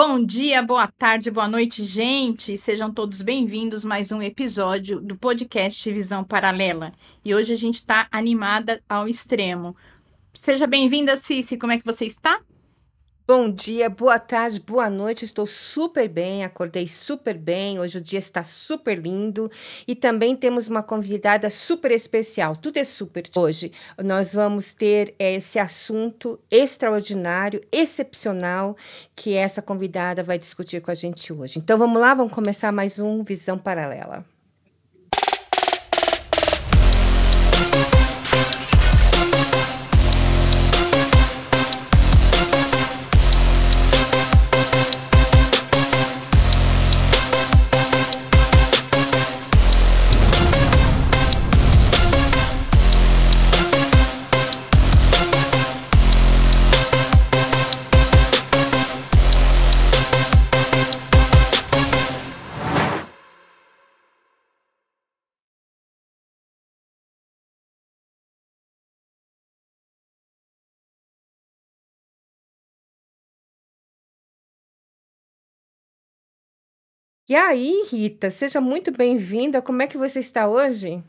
Bom dia, boa tarde, boa noite, gente. Sejam todos bem-vindos a mais um episódio do podcast Visão Paralela. E hoje a gente está animada ao extremo. Seja bem-vinda, Cici. Como é que você está? Bom dia, boa tarde, boa noite. Estou super bem, acordei super bem. Hoje o dia está super lindo e também temos uma convidada super especial. Tudo é super hoje. Nós vamos ter esse assunto extraordinário, excepcional, que essa convidada vai discutir com a gente hoje. Então vamos lá, vamos começar mais um Visão Paralela. E aí, Rita, seja muito bem-vinda. Como é que você está hoje?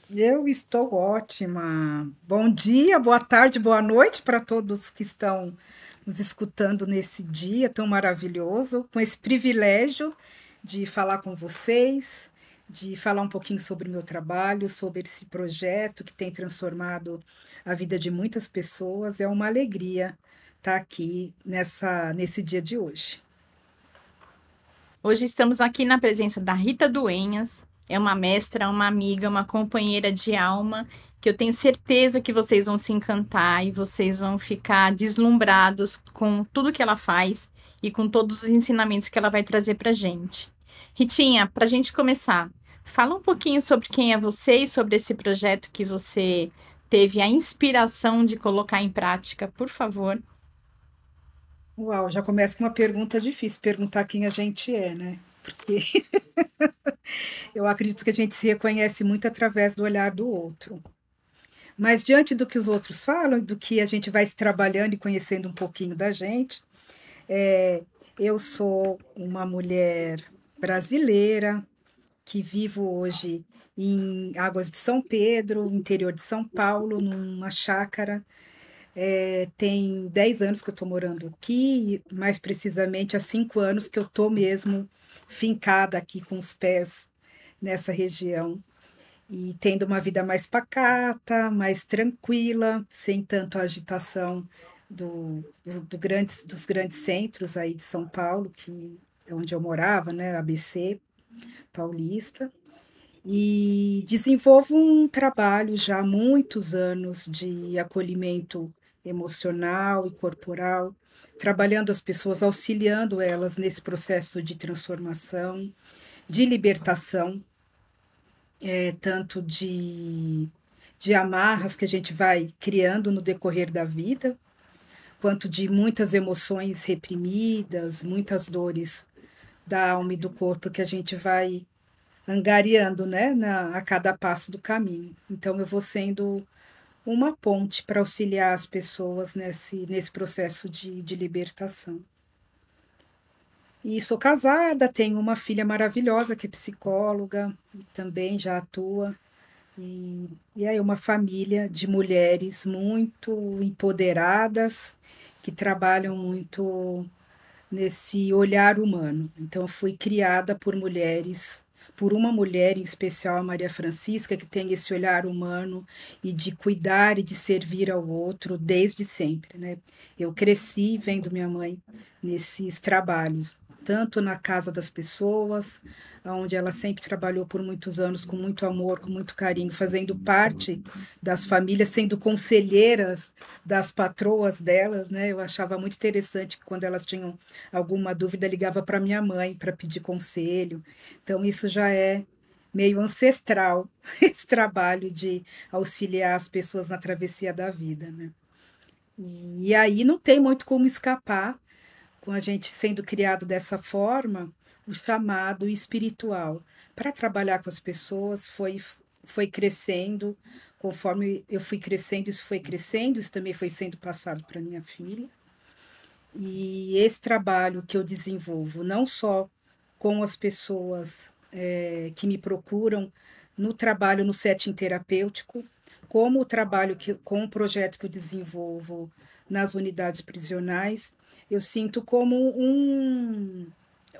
Eu estou ótima. Bom dia, boa tarde, boa noite para todos que estão nos escutando nesse dia tão maravilhoso, com esse privilégio de falar com vocês, de falar um pouquinho sobre o meu trabalho, sobre esse projeto que tem transformado a vida de muitas pessoas. É uma alegria estar aqui nesse dia de hoje. Hoje estamos aqui na presença da Rita Duenhas. É uma mestra, uma amiga, uma companheira de alma, que eu tenho certeza que vocês vão se encantar e vocês vão ficar deslumbrados com tudo que ela faz e com todos os ensinamentos que ela vai trazer para gente. Ritinha, para a gente começar, fala um pouquinho sobre quem é você e sobre esse projeto que você teve a inspiração de colocar em prática, por favor. Uau, já começa com uma pergunta difícil, perguntar quem a gente é, né? Porque eu acredito que a gente se reconhece muito através do olhar do outro. Mas diante do que os outros falam, do que a gente vai se trabalhando e conhecendo um pouquinho da gente, eu sou uma mulher brasileira que vivo hoje em Águas de São Pedro, interior de São Paulo, numa chácara. Tem 10 anos que eu estou morando aqui, e mais precisamente há 5 anos que eu estou mesmo fincada aqui com os pés nessa região e tendo uma vida mais pacata, mais tranquila, sem tanto a agitação dos grandes centros aí de São Paulo, que é onde eu morava, né, ABC Paulista. E desenvolvo um trabalho já há muitos anos de acolhimento emocional e corporal, trabalhando as pessoas, auxiliando elas nesse processo de transformação, de libertação, tanto de amarras que a gente vai criando no decorrer da vida, quanto de muitas emoções reprimidas, muitas dores da alma e do corpo que a gente vai angariando, né, a cada passo do caminho. Então, eu vou sendo uma ponte para auxiliar as pessoas nesse processo de libertação. E sou casada, tenho uma filha maravilhosa que é psicóloga, e também já atua. E aí, uma família de mulheres muito empoderadas, que trabalham muito nesse olhar humano. Então, eu fui criada por mulheres, por uma mulher em especial, a Maria Francisca, que tem esse olhar humano e de cuidar e de servir ao outro desde sempre, né? Eu cresci vendo minha mãe nesses trabalhos, tanto na casa das pessoas, onde ela sempre trabalhou por muitos anos com muito amor, com muito carinho, fazendo parte das famílias, sendo conselheiras das patroas delas, né? Eu achava muito interessante que quando elas tinham alguma dúvida, ligava para minha mãe para pedir conselho. Então, isso já é meio ancestral, esse trabalho de auxiliar as pessoas na travessia da vida, né? E aí não tem muito como escapar, com a gente sendo criado dessa forma, o chamado espiritual. Para trabalhar com as pessoas foi crescendo, conforme eu fui crescendo, isso também foi sendo passado para minha filha. E esse trabalho que eu desenvolvo, não só com as pessoas que me procuram no trabalho no setting terapêutico, como o trabalho com o projeto que eu desenvolvo nas unidades prisionais, eu sinto como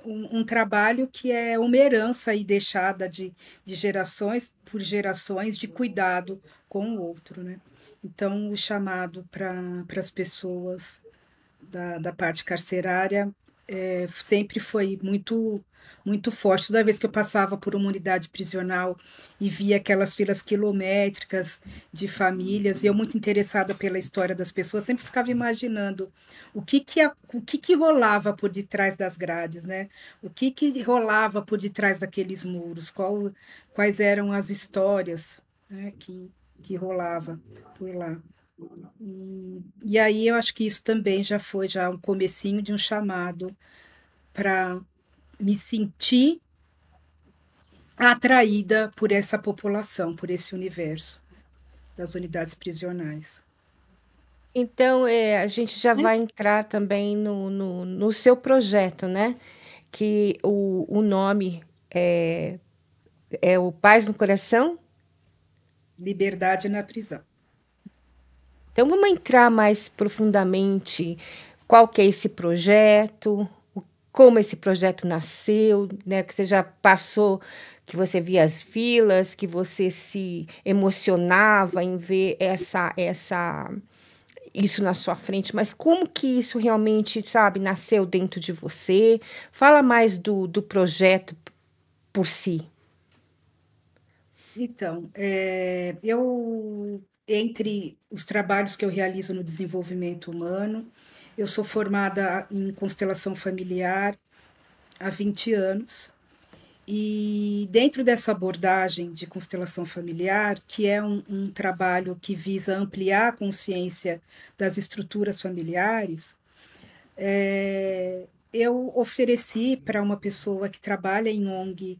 um trabalho que é uma herança aí deixada de gerações por gerações de cuidado com o outro, né? Então, o chamado para as pessoas da parte carcerária sempre foi muito forte. Toda vez que eu passava por uma unidade prisional e via aquelas filas quilométricas de famílias, e eu muito interessada pela história das pessoas, sempre ficava imaginando o que rolava por detrás das grades, né? O que rolava por detrás daqueles muros, quais eram as histórias, né, que rolava por lá. E aí eu acho que isso também já foi já um comecinho de um chamado para me sentir atraída por essa população, por esse universo das unidades prisionais. Então, a gente já vai entrar também no seu projeto, né? Que o nome é o Paz no Coração. Liberdade na prisão. Então, vamos entrar mais profundamente qual que é esse projeto, como esse projeto nasceu, né? Que você já passou, que você via as filas, que você se emocionava em ver isso na sua frente, mas como que isso realmente, sabe, nasceu dentro de você? Fala mais do projeto por si. Então, entre os trabalhos que eu realizo no desenvolvimento humano, eu sou formada em constelação familiar há 20 anos. E dentro dessa abordagem de constelação familiar, que é um trabalho que visa ampliar a consciência das estruturas familiares, eu ofereci para uma pessoa que trabalha em ONG,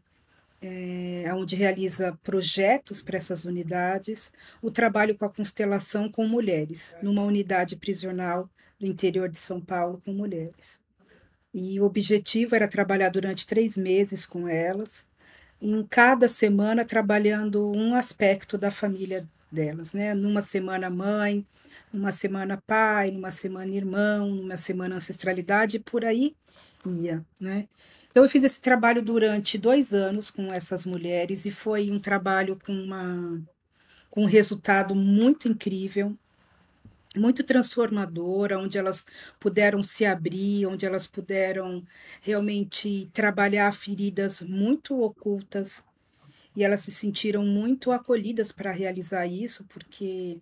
onde realiza projetos para essas unidades, o trabalho com a constelação com mulheres, numa unidade prisional do interior de São Paulo com mulheres. E o objetivo era trabalhar durante 3 meses com elas, em cada semana trabalhando um aspecto da família delas, né? Numa semana mãe, numa semana pai, numa semana irmão, numa semana ancestralidade, e por aí ia, né? Então eu fiz esse trabalho durante 2 anos com essas mulheres e foi um trabalho com um resultado muito incrível, muito transformadora, onde elas puderam se abrir, onde elas puderam realmente trabalhar feridas muito ocultas e elas se sentiram muito acolhidas para realizar isso, porque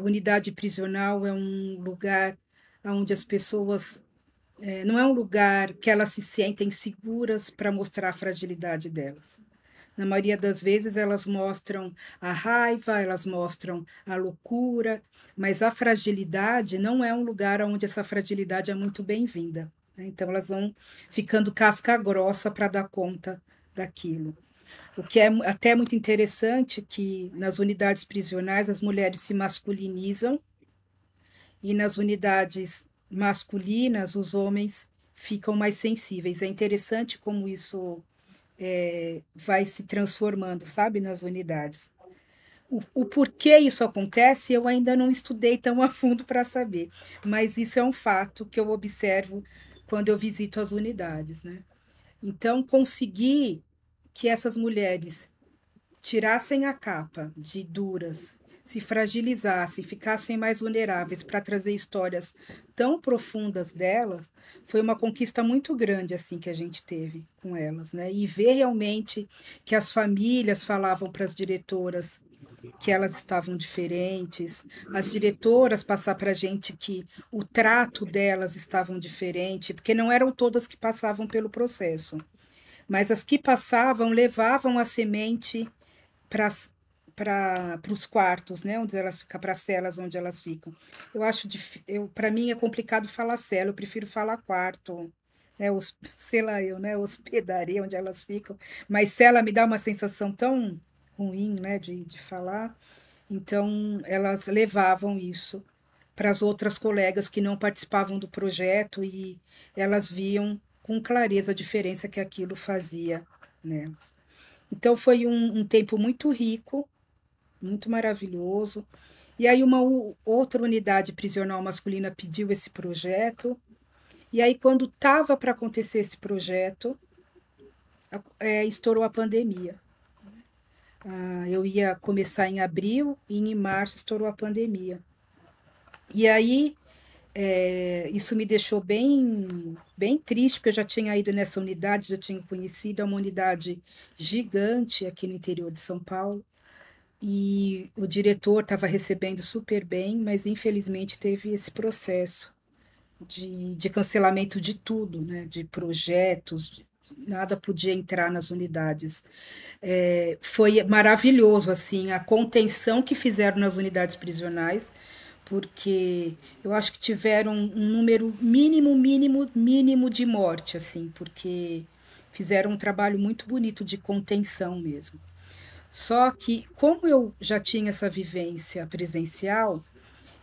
unidade prisional é um lugar onde as pessoas. Não é um lugar que elas se sentem seguras para mostrar a fragilidade delas. Na maioria das vezes, elas mostram a raiva, elas mostram a loucura, mas a fragilidade não é um lugar onde essa fragilidade é muito bem-vinda, né? Então, elas vão ficando casca grossa para dar conta daquilo. O que é até muito interessante que nas unidades prisionais as mulheres se masculinizam e nas unidades masculinas os homens ficam mais sensíveis. É interessante como isso vai se transformando, sabe, nas unidades. O porquê isso acontece eu ainda não estudei tão a fundo para saber, mas isso é um fato que eu observo quando eu visito as unidades, né? Então, conseguir que essas mulheres tirassem a capa de duras, se fragilizassem, ficassem mais vulneráveis para trazer histórias tão profundas delas, foi uma conquista muito grande assim que a gente teve com elas, né? E ver realmente que as famílias falavam para as diretoras que elas estavam diferentes, as diretoras passar para a gente que o trato delas estavam diferente, porque não eram todas que passavam pelo processo, mas as que passavam levavam a semente para os quartos, né, onde elas ficam, para as celas onde elas ficam. Eu acho, para mim é complicado falar cela, eu prefiro falar quarto, né, sei lá eu, né, hospedaria onde elas ficam, mas cela me dá uma sensação tão ruim, né, de falar, então elas levavam isso para as outras colegas que não participavam do projeto e elas viam com clareza a diferença que aquilo fazia nelas. Então foi um tempo muito rico, muito maravilhoso. E aí uma outra unidade prisional masculina pediu esse projeto. E aí quando estava para acontecer esse projeto, estourou a pandemia. Eu ia começar em abril e em março estourou a pandemia. E aí isso me deixou bem triste, porque eu já tinha ido nessa unidade, já tinha conhecido, é uma unidade gigante aqui no interior de São Paulo. E o diretor estava recebendo super bem, mas infelizmente teve esse processo de cancelamento de tudo, né? De projetos, nada podia entrar nas unidades. Foi maravilhoso assim a contenção que fizeram nas unidades prisionais, porque eu acho que tiveram um número mínimo de morte, assim, porque fizeram um trabalho muito bonito de contenção mesmo. Só que, como eu já tinha essa vivência presencial,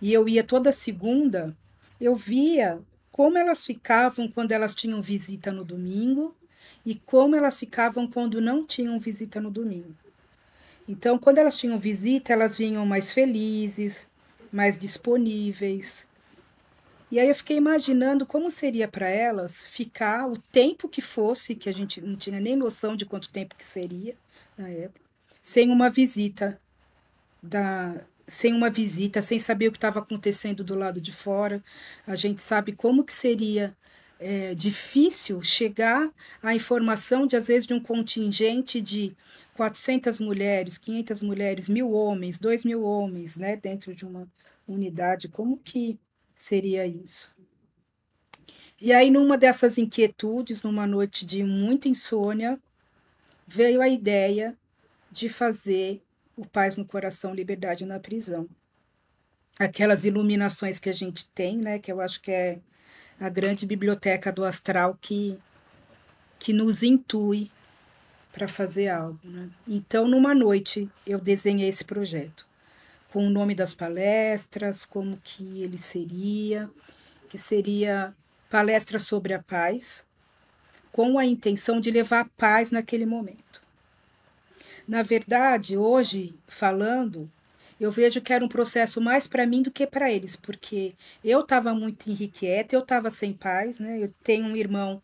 e eu ia toda segunda, eu via como elas ficavam quando elas tinham visita no domingo e como elas ficavam quando não tinham visita no domingo. Então, quando elas tinham visita, elas vinham mais felizes, mais disponíveis. E aí eu fiquei imaginando como seria para elas ficar o tempo que fosse, que a gente não tinha nem noção de quanto tempo que seria na época, sem uma visita sem uma visita, sem saber o que estava acontecendo do lado de fora. A gente sabe como que seria difícil chegar à informação de, às vezes, de um contingente de 400 mulheres, 500 mulheres, 1.000 homens, 2.000 homens, né, dentro de uma unidade. Como que seria isso? E aí, numa dessas inquietudes, numa noite de muita insônia, veio a ideia de fazer o Paz no Coração, Liberdade na Prisão. Aquelas iluminações que a gente tem, né, que eu acho que é a grande biblioteca do astral que nos intui para fazer algo, né? Então, numa noite, eu desenhei esse projeto, com o nome das palestras, como que ele seria, que seria palestra sobre a paz, com a intenção de levar a paz naquele momento. Na verdade, hoje, falando, eu vejo que era um processo mais para mim do que para eles, porque eu estava muito irrequieta, eu estava sem paz, né? Eu tenho um irmão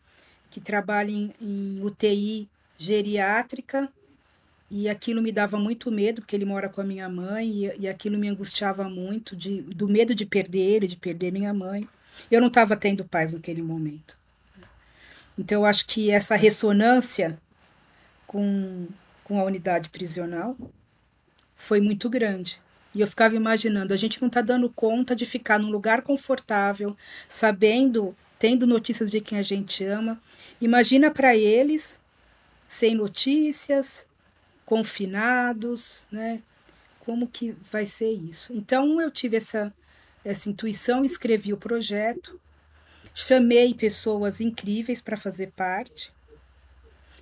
que trabalha em UTI geriátrica e aquilo me dava muito medo, porque ele mora com a minha mãe e aquilo me angustiava muito, do medo de perder ele, de perder minha mãe. Eu não estava tendo paz naquele momento. Então, eu acho que essa ressonância com, com a unidade prisional foi muito grande. E eu ficava imaginando, a gente não está dando conta de ficar num lugar confortável, sabendo, tendo notícias de quem a gente ama. Imagina para eles, sem notícias, confinados, né? Como que vai ser isso? Então eu tive essa intuição, escrevi o projeto, chamei pessoas incríveis para fazer parte,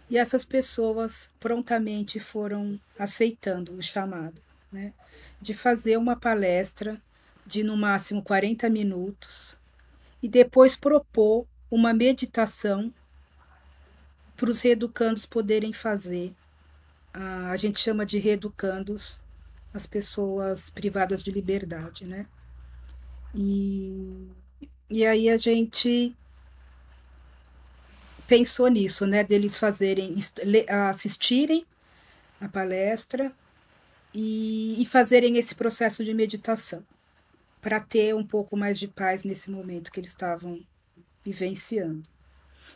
e essas pessoas prontamente foram aceitando o chamado, né, de fazer uma palestra de no máximo 40 minutos e depois propor uma meditação para os reeducandos poderem fazer. A gente chama de reeducandos as pessoas privadas de liberdade, né? E, e aí a gente pensou nisso, né, deles assistirem a palestra e fazerem esse processo de meditação, para ter um pouco mais de paz nesse momento que eles estavam vivenciando.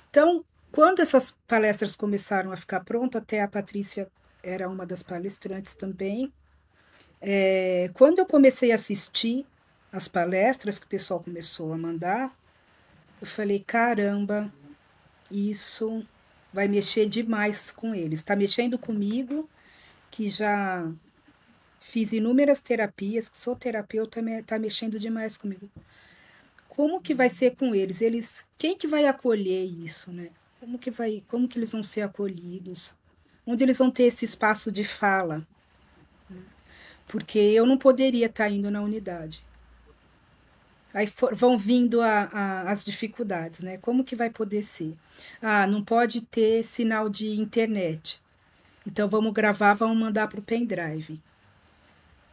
Então, quando essas palestras começaram a ficar prontas, até a Patrícia era uma das palestrantes também, quando eu comecei a assistir as palestras que o pessoal começou a mandar, eu falei, caramba, isso vai mexer demais com eles. Está mexendo comigo, que já fiz inúmeras terapias, que sou terapeuta, está mexendo demais comigo. Como que vai ser com eles? Quem que vai acolher isso, né? Como que eles vão ser acolhidos? Onde eles vão ter esse espaço de fala? Porque eu não poderia estar indo na unidade. Aí vão vindo as dificuldades, né? Como que vai poder ser? Ah, não pode ter sinal de internet. Então vamos gravar, vamos mandar para o pendrive.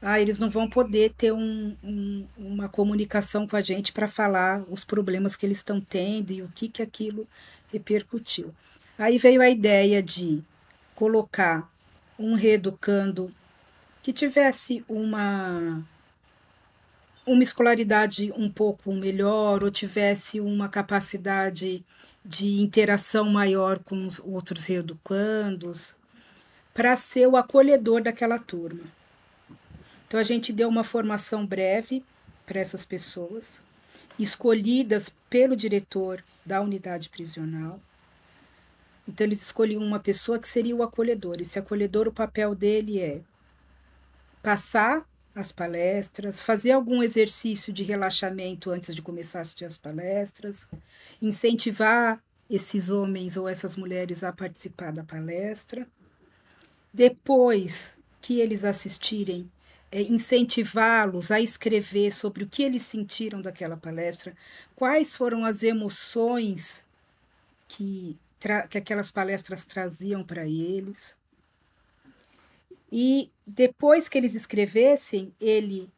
Ah, eles não vão poder ter uma comunicação com a gente para falar os problemas que eles estão tendo e o que, que aquilo repercutiu. Aí veio a ideia de colocar um reeducando que tivesse uma escolaridade um pouco melhor ou tivesse uma capacidade de interação maior com os outros reeducandos, para ser o acolhedor daquela turma. Então, a gente deu uma formação breve para essas pessoas, escolhidas pelo diretor da unidade prisional. Então, eles escolhiam uma pessoa que seria o acolhedor. Esse acolhedor, o papel dele é passar as palestras, fazer algum exercício de relaxamento antes de começar a assistir as palestras, incentivar esses homens ou essas mulheres a participar da palestra. Depois que eles assistirem, incentivá-los a escrever sobre o que eles sentiram daquela palestra, quais foram as emoções que aquelas palestras traziam para eles. E depois que eles escrevessem, ele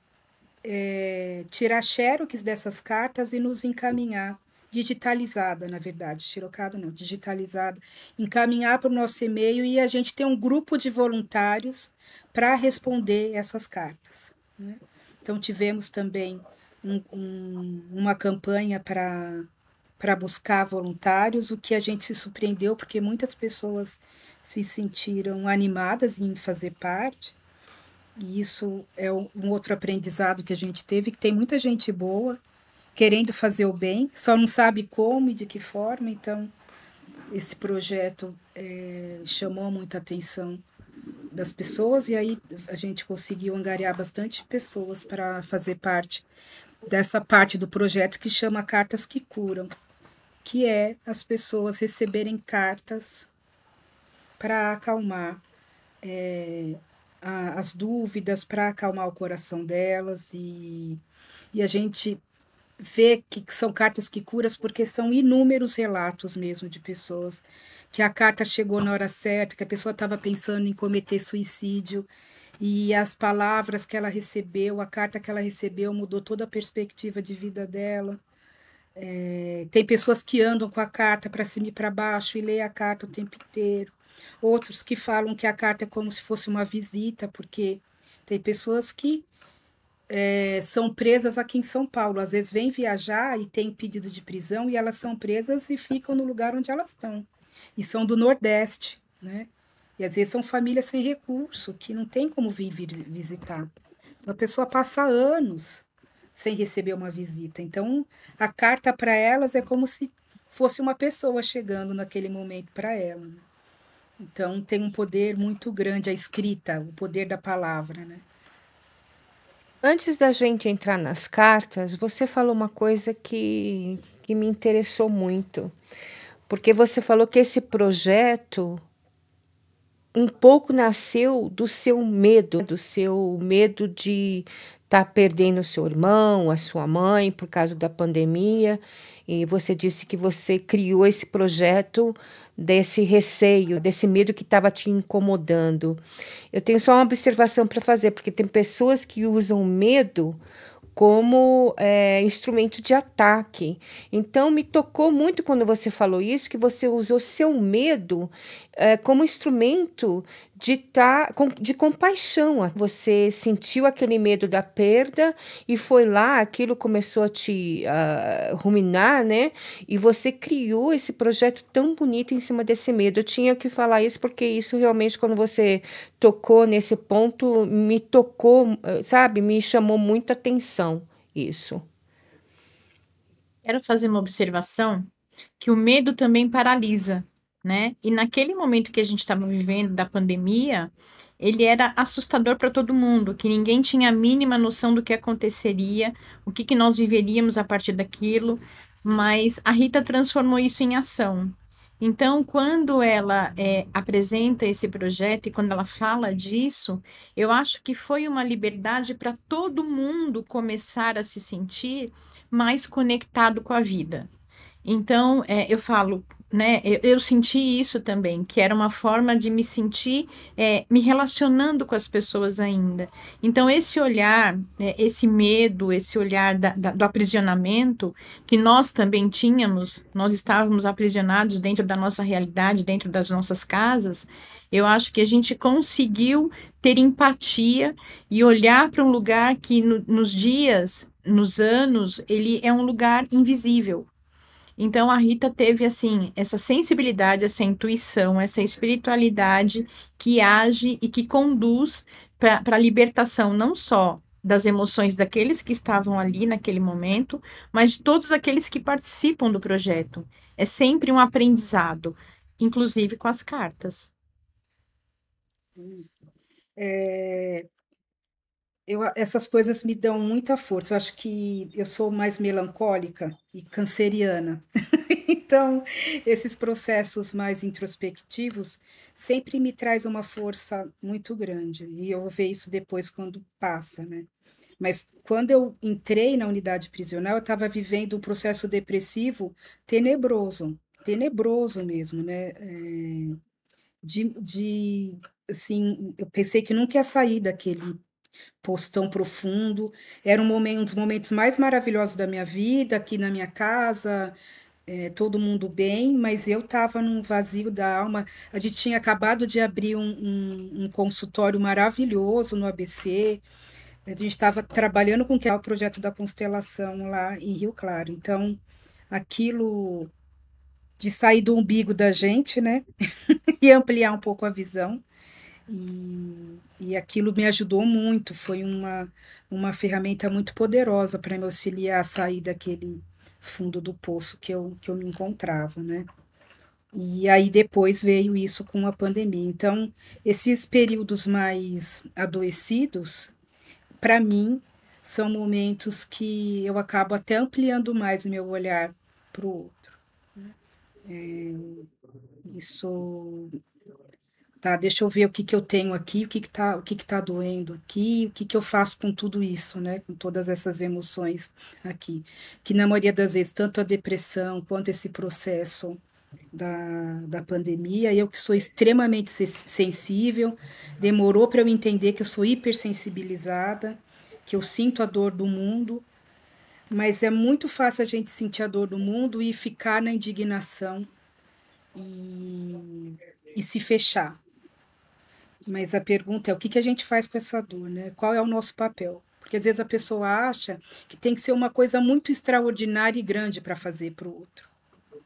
tirar xerox dessas cartas e nos encaminhar, digitalizada, na verdade, xerocada não, digitalizada, encaminhar para o nosso e-mail e a gente tem um grupo de voluntários para responder essas cartas, né? Então, tivemos também uma campanha para buscar voluntários, o que a gente se surpreendeu, porque muitas pessoas se sentiram animadas em fazer parte, e isso é um outro aprendizado que a gente teve, que tem muita gente boa querendo fazer o bem, só não sabe como e de que forma. Então, esse projeto chamou muita atenção das pessoas, e aí a gente conseguiu angariar bastante pessoas para fazer parte dessa parte do projeto que chama Cartas que Curam, que é as pessoas receberem cartas para acalmar as dúvidas, para acalmar o coração delas, e a gente vê que são cartas que curam porque são inúmeros relatos mesmo de pessoas que a carta chegou na hora certa, que a pessoa estava pensando em cometer suicídio e as palavras que ela recebeu, a carta que ela recebeu mudou toda a perspectiva de vida dela. Tem pessoas que andam com a carta para cima e para baixo e lê a carta o tempo inteiro. Outros que falam que a carta é como se fosse uma visita, porque tem pessoas que são presas aqui em São Paulo. Às vezes vêm viajar e têm pedido de prisão e elas são presas e ficam no lugar onde elas estão. E são do Nordeste, né? E às vezes são famílias sem recurso, que não tem como vir visitar. A pessoa passa anos sem receber uma visita. Então, a carta para elas é como se fosse uma pessoa chegando naquele momento para ela, né? Então, tem um poder muito grande a escrita, o poder da palavra, né? Antes da gente entrar nas cartas, você falou uma coisa que me interessou muito, porque você falou que esse projeto um pouco nasceu do seu medo de estar perdendo o seu irmão, a sua mãe, por causa da pandemia. E você disse que você criou esse projeto desse receio, desse medo que estava te incomodando. Eu tenho só uma observação para fazer, porque tem pessoas que usam medo como instrumento de ataque. Então, me tocou muito quando você falou isso, que você usou seu medo como instrumento de compaixão. Você sentiu aquele medo da perda e foi lá, aquilo começou a te ruminar, né? E você criou esse projeto tão bonito em cima desse medo. Eu tinha que falar isso porque isso realmente, quando você tocou nesse ponto, me tocou, sabe? Me chamou muita atenção isso. Quero fazer uma observação que o medo também paralisa, né? E naquele momento que a gente estava vivendo da pandemia, ele era assustador para todo mundo, que ninguém tinha a mínima noção do que aconteceria, o que nós viveríamos a partir daquilo, mas a Rita transformou isso em ação. Então, quando ela apresenta esse projeto e quando ela fala disso, eu acho que foi uma liberdade para todo mundo começar a se sentir mais conectado com a vida. Então, eu falo, né, eu senti isso também, que era uma forma de me sentir, me relacionando com as pessoas ainda. Então, esse olhar, esse medo, esse olhar do aprisionamento, que nós também tínhamos, nós estávamos aprisionados dentro da nossa realidade, dentro das nossas casas, eu acho que a gente conseguiu ter empatia e olhar para um lugar que nos dias, nos anos, ele é um lugar invisível. Então a Rita teve assim essa sensibilidade, essa intuição, essa espiritualidade que age e que conduz para a libertação não só das emoções daqueles que estavam ali naquele momento, mas de todos aqueles que participam do projeto. É sempre um aprendizado, inclusive com as cartas. É, essas coisas me dão muita força. Eu acho que eu sou mais melancólica e canceriana. Então, esses processos mais introspectivos sempre me traz uma força muito grande. E eu vou ver isso depois quando passa, né? Mas quando eu entrei na unidade prisional, eu estava vivendo um processo depressivo tenebroso, tenebroso mesmo, né? Assim, eu pensei que nunca ia sair daquele poço tão profundo. Era um dos momentos mais maravilhosos da minha vida, aqui na minha casa, todo mundo bem, mas eu estava num vazio da alma. A gente tinha acabado de abrir um consultório maravilhoso no ABC. A gente estava trabalhando com o projeto da constelação lá em Rio Claro. Então, aquilo de sair do umbigo da gente, né? E ampliar um pouco a visão. E aquilo me ajudou muito, foi uma ferramenta muito poderosa para me auxiliar a sair daquele fundo do poço que eu me encontrava, né? E aí depois veio isso com a pandemia. Então, esses períodos mais adoecidos, para mim, são momentos que eu acabo até ampliando mais o meu olhar para o outro. Isso. Tá, deixa eu ver o que que eu tenho aqui, o que que tá doendo aqui, o que que eu faço com tudo isso, né? Com todas essas emoções aqui. Que na maioria das vezes, tanto a depressão quanto esse processo da pandemia, eu que sou extremamente sensível, demorou para eu entender que eu sou hipersensibilizada, que eu sinto a dor do mundo, mas é muito fácil a gente sentir a dor do mundo e ficar na indignação e se fechar. Mas a pergunta é o que que a gente faz com essa dor, né? Qual é o nosso papel? Porque às vezes a pessoa acha que tem que ser uma coisa muito extraordinária e grande para fazer para o outro,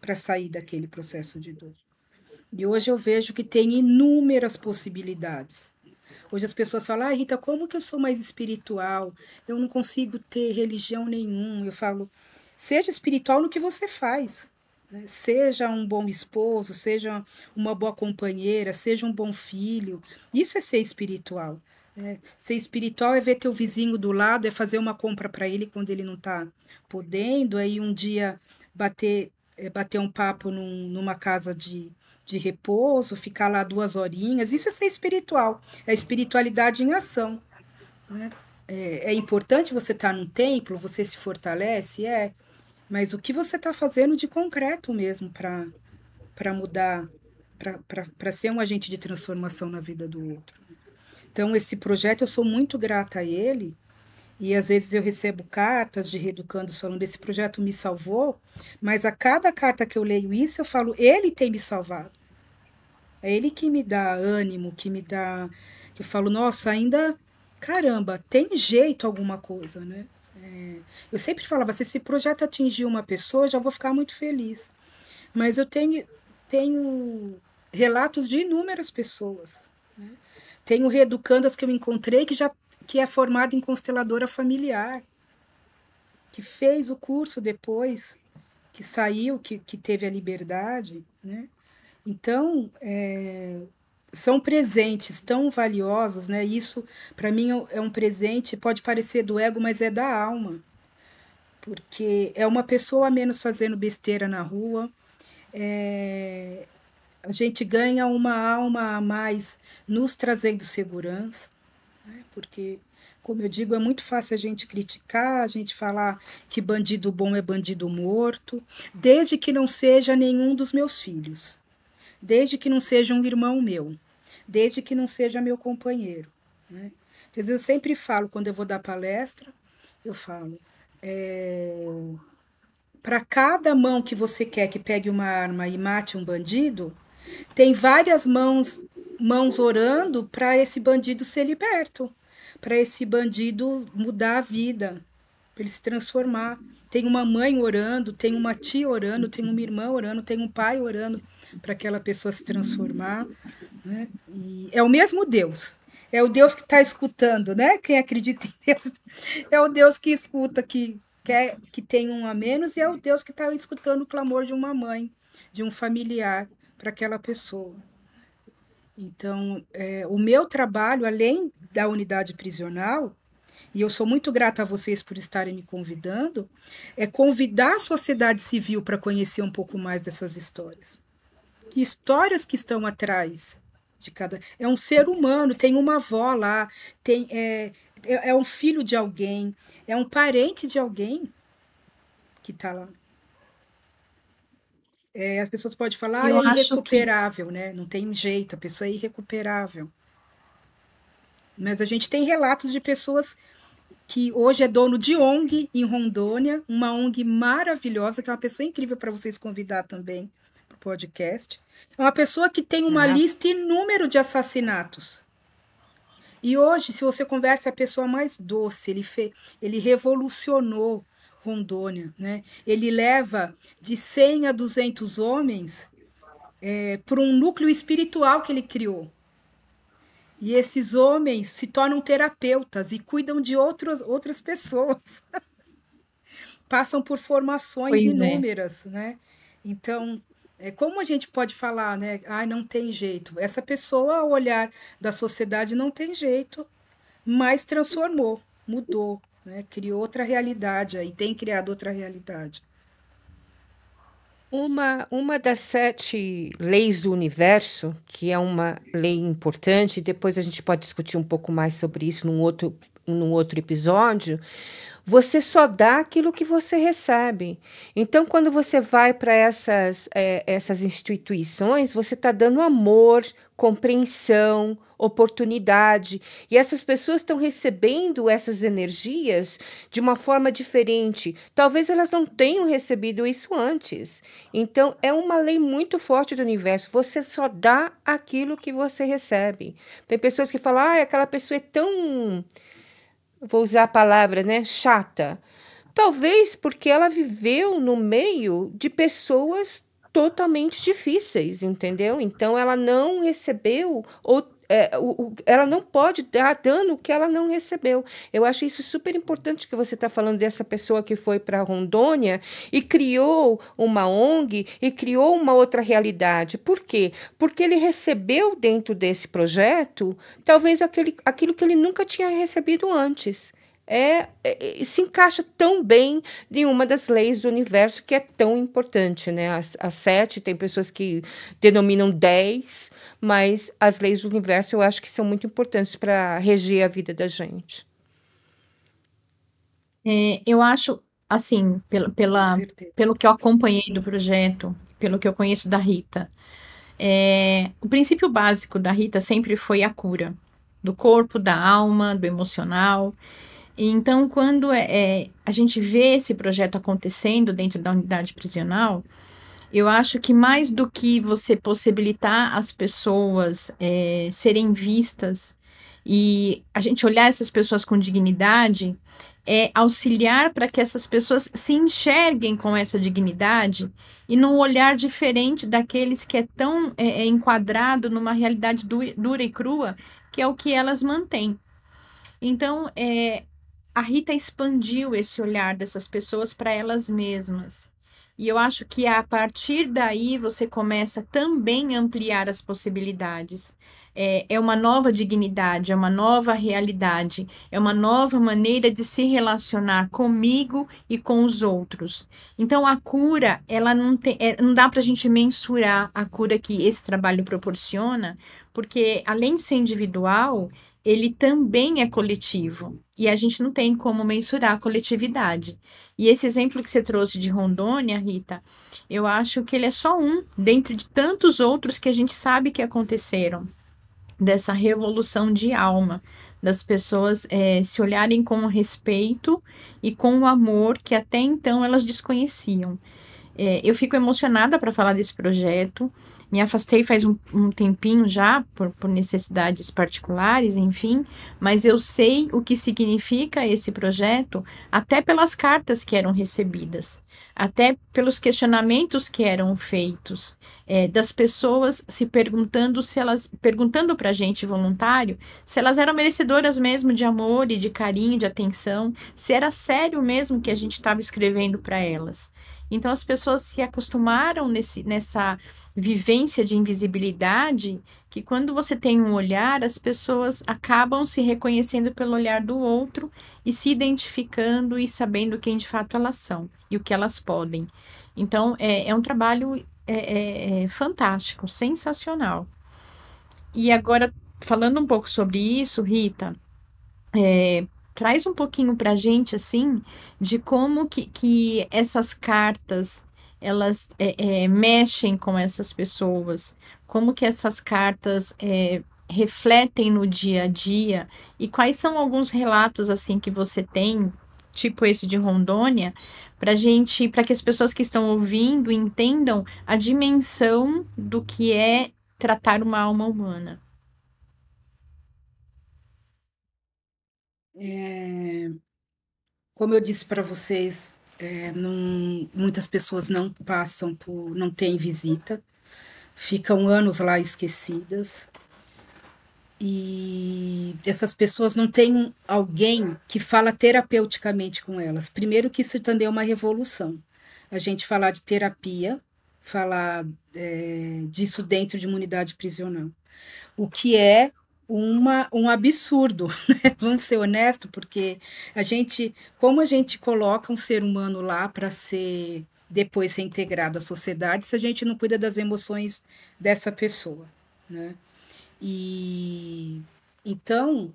para sair daquele processo de dor. E hoje eu vejo que tem inúmeras possibilidades. Hoje as pessoas falam, ah, Rita, como que eu sou mais espiritual? Eu não consigo ter religião nenhuma. Eu falo, seja espiritual no que você faz. Né? Seja um bom esposo, seja uma boa companheira, seja um bom filho. Isso é ser espiritual. Né? Ser espiritual é ver teu vizinho do lado, é fazer uma compra para ele quando ele não está podendo, aí um dia bater um papo numa casa de repouso, ficar lá 2 horinhas. Isso é ser espiritual, é espiritualidade em ação. Né? É importante você estar num templo, você se fortalece, mas o que você está fazendo de concreto mesmo para mudar, para ser um agente de transformação na vida do outro. Então, esse projeto, eu sou muito grata a ele, e às vezes eu recebo cartas de reeducandos falando: esse projeto me salvou, mas a cada carta que eu leio isso, eu falo: ele tem me salvado. É ele que me dá ânimo, que me dá. Que eu falo: nossa, ainda. Caramba, tem jeito alguma coisa, né? Eu sempre falava: se esse projeto atingir uma pessoa, eu já vou ficar muito feliz. Mas eu tenho relatos de inúmeras pessoas. Tenho reeducandas que eu encontrei que é formada em consteladora familiar, que fez o curso depois, que saiu, que teve a liberdade, né? Então, são presentes tão valiosos, né? Isso, para mim, é um presente, pode parecer do ego, mas é da alma, porque é uma pessoa a menos fazendo besteira na rua, A gente ganha uma alma a mais nos trazendo segurança, né? Porque, como eu digo, é muito fácil a gente criticar, a gente falar que bandido bom é bandido morto, desde que não seja nenhum dos meus filhos, desde que não seja um irmão meu, desde que não seja meu companheiro, né? Às vezes eu sempre falo, quando eu vou dar palestra, eu falo, para cada mão que você quer que pegue uma arma e mate um bandido, tem várias mãos orando para esse bandido ser liberto, para esse bandido mudar a vida, para ele se transformar. Tem uma mãe orando, tem uma tia orando, tem uma irmã orando, tem um pai orando para aquela pessoa se transformar, né? E é o mesmo Deus. É o Deus que está escutando, né? Quem acredita em Deus é o Deus que escuta, que quer que tenha um a menos, e é o Deus que está escutando o clamor de uma mãe, de um familiar para aquela pessoa. Então, o meu trabalho, além da unidade prisional, e eu sou muito grata a vocês por estarem me convidando, é convidar a sociedade civil para conhecer um pouco mais dessas histórias. Que histórias que estão atrás de cada. É um ser humano, tem uma avó lá, é um filho de alguém, é um parente de alguém que está lá. As pessoas podem falar, Eu é acho que irrecuperável, né? Não tem jeito, a pessoa é irrecuperável. Mas a gente tem relatos de pessoas que hoje é dono de ONG em Rondônia, uma ONG maravilhosa, que é uma pessoa incrível para vocês convidar também para o podcast. É uma pessoa que tem uma Ah, lista inúmero de assassinatos. E hoje, se você conversa, é a pessoa mais doce, ele revolucionou Rondônia, né? Ele leva de 100 a 200 homens por um núcleo espiritual que ele criou. E esses homens se tornam terapeutas e cuidam de outras pessoas, passam por formações Pois é. inúmeras, né? Então, como a gente pode falar, né? Ah, não tem jeito. Essa pessoa, ao olhar da sociedade, não tem jeito, mas transformou, mudou, né? Criou outra realidade aí, tem criado outra realidade. uma das 7 leis do universo, que é uma lei importante, depois a gente pode discutir um pouco mais sobre isso num outro episódio. Você só dá aquilo que você recebe. Então, quando você vai para essas instituições, você está dando amor, compreensão, oportunidade. E essas pessoas estão recebendo essas energias de uma forma diferente. Talvez elas não tenham recebido isso antes. Então, é uma lei muito forte do universo. Você só dá aquilo que você recebe. Tem pessoas que falam, ah, aquela pessoa é tão, vou usar a palavra, né, chata. Talvez porque ela viveu no meio de pessoas totalmente difíceis, entendeu? Então ela não recebeu ou ela não pode dar dano que ela não recebeu. Eu acho isso super importante que você está falando dessa pessoa que foi para Rondônia e criou uma ONG e criou uma outra realidade. Por quê? Porque ele recebeu dentro desse projeto talvez aquilo que ele nunca tinha recebido antes. Se encaixa tão bem em uma das leis do universo que é tão importante, né? As 7, tem pessoas que denominam 10, mas as leis do universo eu acho que são muito importantes para reger a vida da gente. Eu acho, assim, Com certeza. pelo que eu acompanhei do projeto, pelo que eu conheço da Rita, o princípio básico da Rita sempre foi a cura do corpo, da alma, do emocional. E então, quando a gente vê esse projeto acontecendo dentro da unidade prisional, eu acho que mais do que você possibilitar as pessoas serem vistas e a gente olhar essas pessoas com dignidade, é auxiliar para que essas pessoas se enxerguem com essa dignidade e num olhar diferente daqueles que é tão enquadrado numa realidade dura e crua, que é o que elas mantêm. Então, a Rita expandiu esse olhar dessas pessoas para elas mesmas. E eu acho que a partir daí você começa também a ampliar as possibilidades. é uma nova dignidade, é uma nova realidade, é uma nova maneira de se relacionar comigo e com os outros. Então, a cura, ela não tem, não dá para a gente mensurar a cura que esse trabalho proporciona, porque além de ser individual, ele também é coletivo. E a gente não tem como mensurar a coletividade. E esse exemplo que você trouxe de Rondônia, Rita, eu acho que ele é só um, dentre de tantos outros que a gente sabe que aconteceram, dessa revolução de alma, das pessoas se olharem com respeito e com o amor que até então elas desconheciam. Eu fico emocionada para falar desse projeto. Me afastei faz um tempinho já, por necessidades particulares, enfim, mas eu sei o que significa esse projeto, até pelas cartas que eram recebidas, até pelos questionamentos que eram feitos, das pessoas se perguntando se elas, perguntando para a gente voluntário, se elas eram merecedoras mesmo de amor e de carinho, de atenção, se era sério mesmo que a gente estava escrevendo para elas. Então, as pessoas se acostumaram nessa vivência de invisibilidade, que quando você tem um olhar, as pessoas acabam se reconhecendo pelo olhar do outro e se identificando e sabendo quem de fato elas são e o que elas podem. Então, é um trabalho fantástico, sensacional. E agora, falando um pouco sobre isso, Rita, traz um pouquinho para a gente, assim, de como que essas cartas, elas mexem com essas pessoas, como que essas cartas refletem no dia a dia, e quais são alguns relatos, assim, que você tem, tipo esse de Rondônia, para gente, para que as pessoas que estão ouvindo entendam a dimensão do que é tratar uma alma humana. Como eu disse para vocês, muitas pessoas não têm visita, ficam anos lá esquecidas. E essas pessoas não têm alguém que fala terapeuticamente com elas. Primeiro que isso também é uma revolução. A gente falar de terapia, falar disso dentro de uma unidade prisional. O que é um absurdo, né? Vamos ser honestos, porque como a gente coloca um ser humano lá para ser depois reintegrado à sociedade se a gente não cuida das emoções dessa pessoa, né? E então,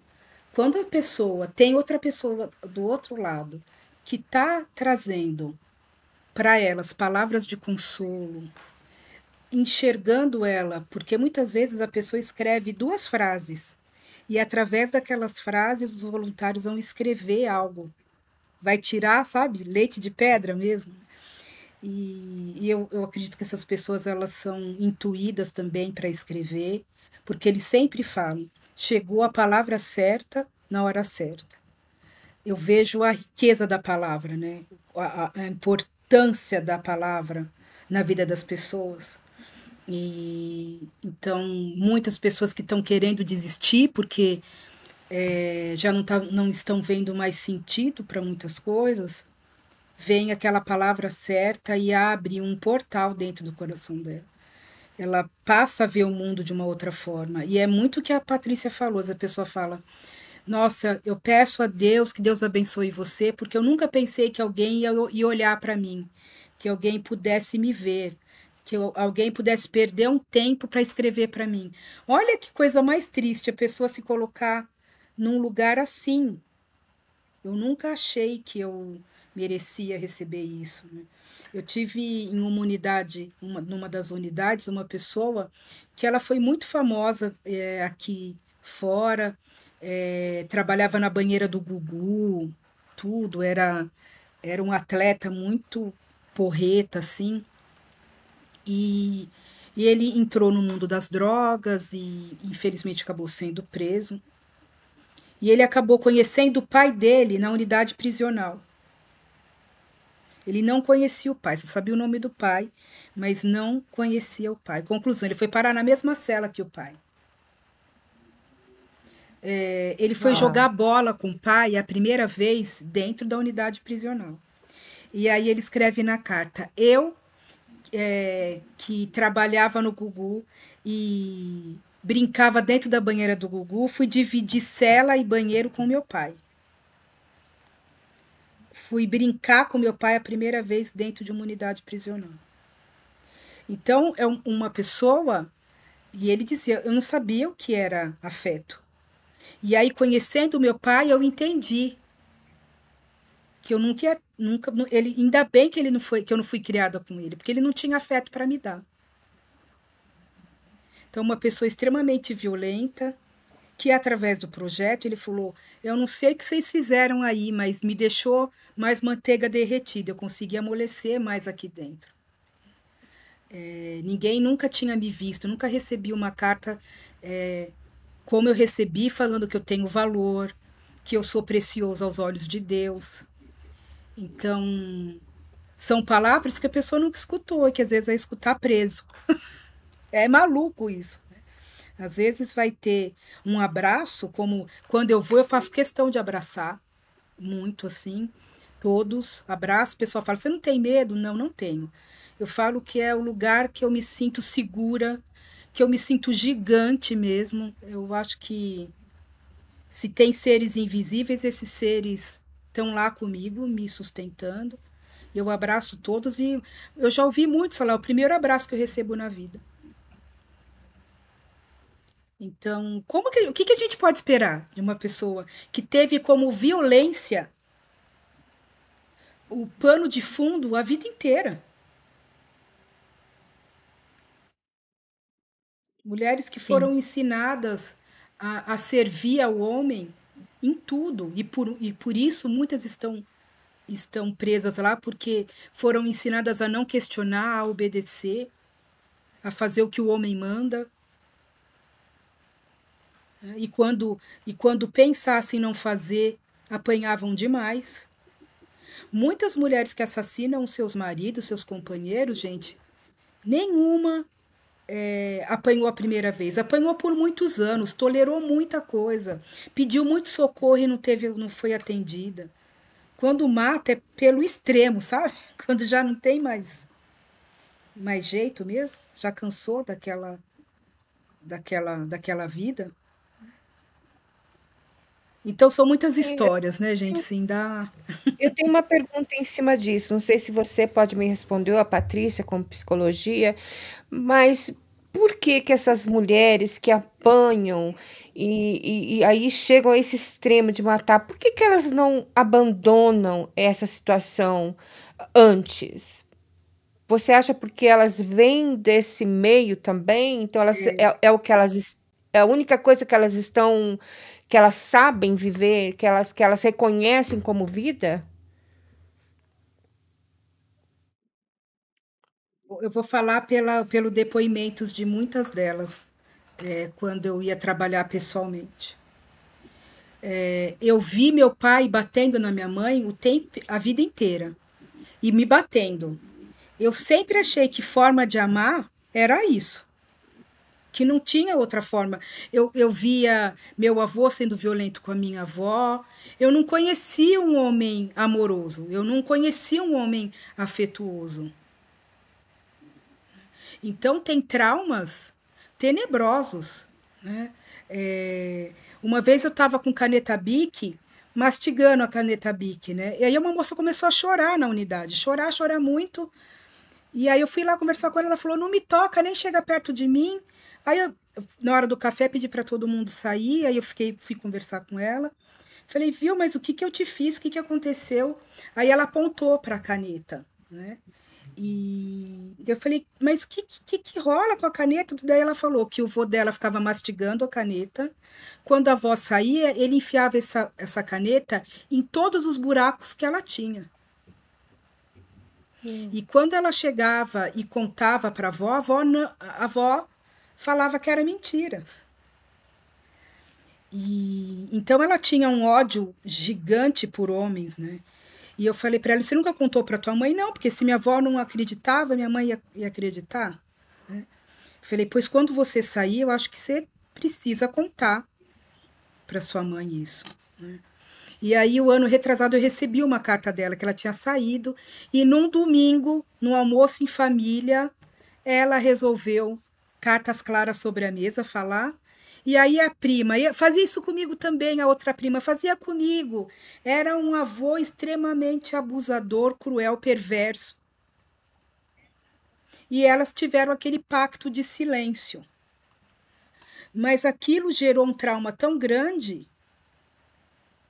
quando a pessoa tem outra pessoa do outro lado que está trazendo para elas palavras de consolo, enxergando ela, porque muitas vezes a pessoa escreve duas frases e através daquelas frases os voluntários vão escrever algo, vai tirar, sabe, leite de pedra mesmo. E eu acredito que essas pessoas elas são intuídas também para escrever, porque eles sempre falam, chegou a palavra certa na hora certa. Eu vejo a riqueza da palavra, né? A importância da palavra na vida das pessoas. E então, muitas pessoas que estão querendo desistir porque já não estão vendo mais sentido para muitas coisas, vem aquela palavra certa e abre um portal dentro do coração dela. Ela passa a ver o mundo de uma outra forma. E é muito o que a Patrícia falou. A pessoa fala: Nossa, eu peço a Deus que Deus abençoe você, porque eu nunca pensei que alguém ia olhar para mim, que alguém pudesse me ver, que alguém pudesse perder um tempo para escrever para mim. Olha que coisa mais triste a pessoa se colocar num lugar assim. Eu nunca achei que eu merecia receber isso, né? Eu tive em uma unidade, numa das unidades, uma pessoa que ela foi muito famosa aqui fora, trabalhava na banheira do Gugu, tudo, era um atleta muito porreta, assim, e, e ele entrou no mundo das drogas e infelizmente acabou sendo preso. E ele acabou conhecendo o pai dele na unidade prisional. Ele não conhecia o pai, só sabia o nome do pai, mas não conhecia o pai. Conclusão, ele foi parar na mesma cela que o pai. Ele foi Ah, jogar bola com o pai a primeira vez dentro da unidade prisional. E aí ele escreve na carta: Eu, que trabalhava no Gugu e brincava dentro da banheira do Gugu, fui dividir cela e banheiro com meu pai. Fui brincar com meu pai a primeira vez dentro de uma unidade prisional. Então, é uma pessoa, e ele dizia, eu não sabia o que era afeto. E aí, conhecendo meu pai, eu entendi que eu nunca, ele, ainda bem que ele não foi, que eu não fui criada com ele, porque ele não tinha afeto para me dar. Então, uma pessoa extremamente violenta, que através do projeto ele falou: eu não sei o que vocês fizeram aí, mas me deixou mais manteiga derretida, eu consegui amolecer mais aqui dentro. Ninguém nunca tinha me visto, nunca recebi uma carta como eu recebi, falando que eu tenho valor, que eu sou precioso aos olhos de Deus. Então, são palavras que a pessoa nunca escutou e que às vezes vai escutar preso. É maluco isso. Às vezes vai ter um abraço, como quando eu vou, eu faço questão de abraçar, muito assim, todos, abraço, o pessoal fala, você não tem medo? Não, não tenho. Eu falo que é o lugar que eu me sinto segura, que eu me sinto gigante mesmo. Eu acho que se tem seres invisíveis, esses seres estão lá comigo, me sustentando. Eu abraço todos e eu já ouvi muitos falar, é o primeiro abraço que eu recebo na vida. Então, o que a gente pode esperar de uma pessoa que teve como violência o pano de fundo a vida inteira? Mulheres que Sim. foram ensinadas a servir ao homem em tudo, e por isso muitas estão presas lá, porque foram ensinadas a não questionar, a obedecer, a fazer o que o homem manda. Né? E quando pensassem em não fazer, apanhavam demais. Muitas mulheres que assassinam seus maridos, seus companheiros, gente, nenhuma apanhou a primeira vez. Apanhou por muitos anos, tolerou muita coisa, pediu muito socorro e não foi atendida. Quando mata é pelo extremo, sabe? Quando já não tem mais jeito mesmo, já cansou daquela vida. Então são muitas Sim, histórias, né, gente? Sim, dá. eu tenho uma pergunta em cima disso, não sei se você pode me responder, ou a Patrícia, como psicologia, mas por que que essas mulheres que apanham e aí chegam a esse extremo de matar, por que que elas não abandonam essa situação antes? Você acha porque elas vêm desse meio também, então elas é o que é a única coisa que elas estão que elas sabem viver, que elas reconhecem como vida? Eu vou falar pelo depoimentos de muitas delas, quando eu ia trabalhar pessoalmente. Eu vi meu pai batendo na minha mãe a vida inteira e me batendo. Eu sempre achei que forma de amar era isso, que não tinha outra forma. Eu via meu avô sendo violento com a minha avó. Eu não conhecia um homem amoroso, eu não conhecia um homem afetuoso. Então, tem traumas tenebrosos. Né? Uma vez eu estava com caneta Bic, mastigando a caneta Bic, né? E aí uma moça começou a chorar na unidade, chorar muito. E aí eu fui lá conversar com ela, ela falou: não me toca, nem chega perto de mim. Aí eu, na hora do café, pedi para todo mundo sair, aí eu fui conversar com ela. Falei: viu, mas o que que eu te fiz? O que que aconteceu? Aí ela apontou para a caneta, né? E eu falei: mas o que rola com a caneta? Daí ela falou que o vô dela ficava mastigando a caneta. Quando a avó saía, ele enfiava essa caneta em todos os buracos que ela tinha. E quando ela chegava e contava para a avó falava que era mentira. E então ela tinha um ódio gigante por homens, né? E eu falei para ela: você nunca contou para tua mãe? Não, porque se minha avó não acreditava, minha mãe ia acreditar. Né? Falei: pois quando você sair, eu acho que você precisa contar para sua mãe isso. Né? E aí, o ano retrasado, eu recebi uma carta dela, que ela tinha saído, e num domingo, no almoço em família, ela resolveu cartas claras sobre a mesa, falar. E aí a prima fazia isso comigo também, a outra prima fazia comigo. Era um avô extremamente abusador, cruel, perverso. E elas tiveram aquele pacto de silêncio. Mas aquilo gerou um trauma tão grande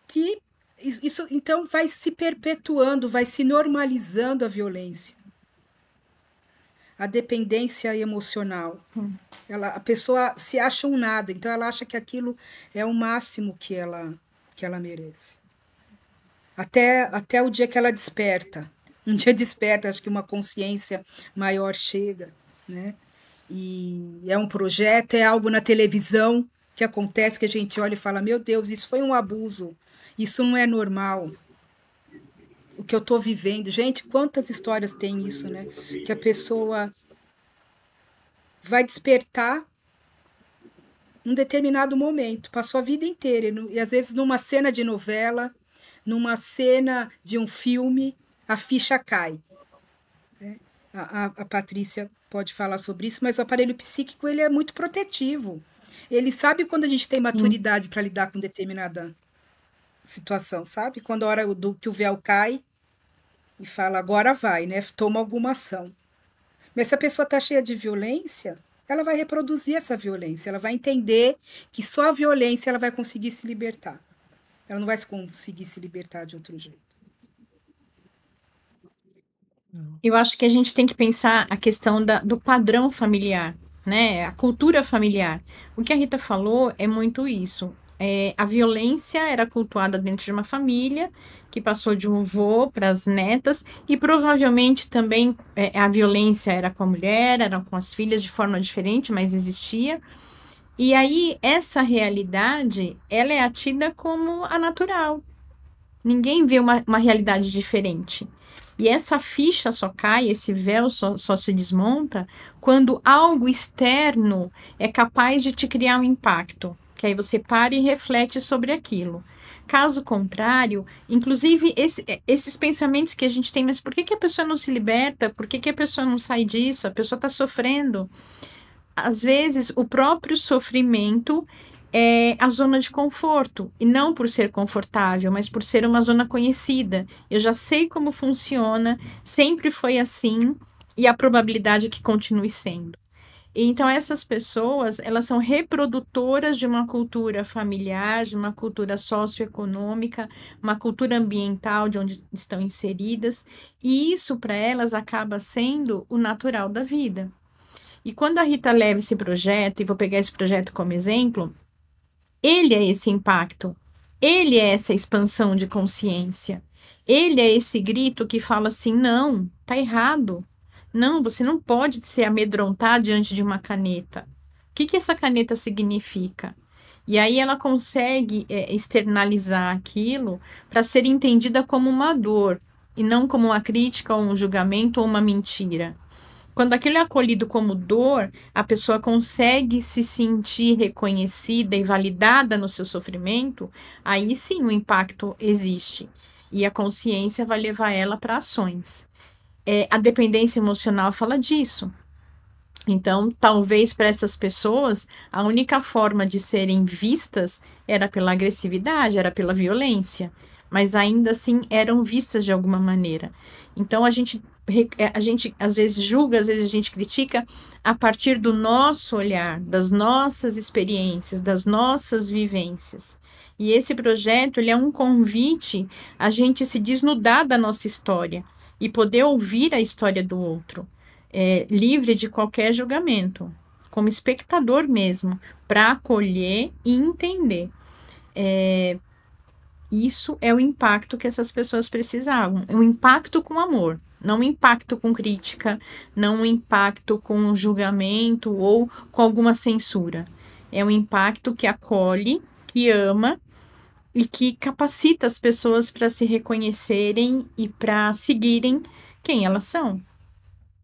que isso então vai se perpetuando, vai se normalizando a violência, a dependência emocional. A pessoa se acha um nada, então ela acha que aquilo é o máximo que ela merece. Até o dia que ela desperta. Um dia desperta, acho que uma consciência maior chega, né? E é um projeto, é algo na televisão que acontece que a gente olha e fala: meu Deus, isso foi um abuso, isso não é normal. O que eu estou vivendo. Gente, quantas histórias tem isso, né? Que a pessoa vai despertar num determinado momento, passou a vida inteira, e às vezes numa cena de novela, numa cena de um filme, a ficha cai. Né? A Patrícia pode falar sobre isso, mas o aparelho psíquico ele é muito protetivo. Ele sabe quando a gente tem Sim. maturidade para lidar com determinada situação, sabe? Quando a hora que o véu cai e fala, agora vai, né? Toma alguma ação. Mas se a pessoa está cheia de violência, ela vai reproduzir essa violência, ela vai entender que só a violência ela vai conseguir se libertar. Ela não vai conseguir se libertar de outro jeito. Eu acho que a gente tem que pensar a questão do padrão familiar, né? A cultura familiar. O que a Rita falou é muito isso. A violência era cultuada dentro de uma família que passou de um avô para as netas e provavelmente também a violência era com a mulher, era com as filhas de forma diferente, mas existia. E aí essa realidade ela é tida como a natural. Ninguém vê uma realidade diferente. E essa ficha só cai, esse véu só se desmonta quando algo externo é capaz de te criar um impacto. Que aí você para e reflete sobre aquilo. Caso contrário, inclusive esses pensamentos que a gente tem, mas por que a pessoa não se liberta? Por que a pessoa não sai disso? A pessoa está sofrendo. Às vezes, o próprio sofrimento é a zona de conforto, e não por ser confortável, mas por ser uma zona conhecida. Eu já sei como funciona, sempre foi assim, e a probabilidade é que continue sendo. Então, essas pessoas, elas são reprodutoras de uma cultura familiar, de uma cultura socioeconômica, uma cultura ambiental de onde estão inseridas, e isso para elas acaba sendo o natural da vida. E quando a Rita leva esse projeto, e vou pegar esse projeto como exemplo, ele é esse impacto, ele é essa expansão de consciência, ele é esse grito que fala assim: não, tá errado. Não, você não pode se amedrontar diante de uma caneta. O que essa caneta significa? E aí ela consegue externalizar aquilo para ser entendida como uma dor, e não como uma crítica, ou um julgamento, ou uma mentira. Quando aquilo é acolhido como dor, a pessoa consegue se sentir reconhecida e validada no seu sofrimento, aí sim o impacto existe. E a consciência vai levar ela para ações. A dependência emocional fala disso. Então, talvez para essas pessoas, a única forma de serem vistas era pela agressividade, era pela violência, mas ainda assim eram vistas de alguma maneira. Então, a gente às vezes julga, às vezes a gente critica a partir do nosso olhar, das nossas experiências, das nossas vivências. E esse projeto, ele é um convite a gente se desnudar da nossa história e poder ouvir a história do outro. Livre de qualquer julgamento, como espectador mesmo, para acolher e entender. Isso é o impacto que essas pessoas precisavam. Um impacto com amor, não um impacto com crítica, não um impacto com julgamento ou com alguma censura. É um impacto que acolhe, que ama e que capacita as pessoas para se reconhecerem e para seguirem quem elas são.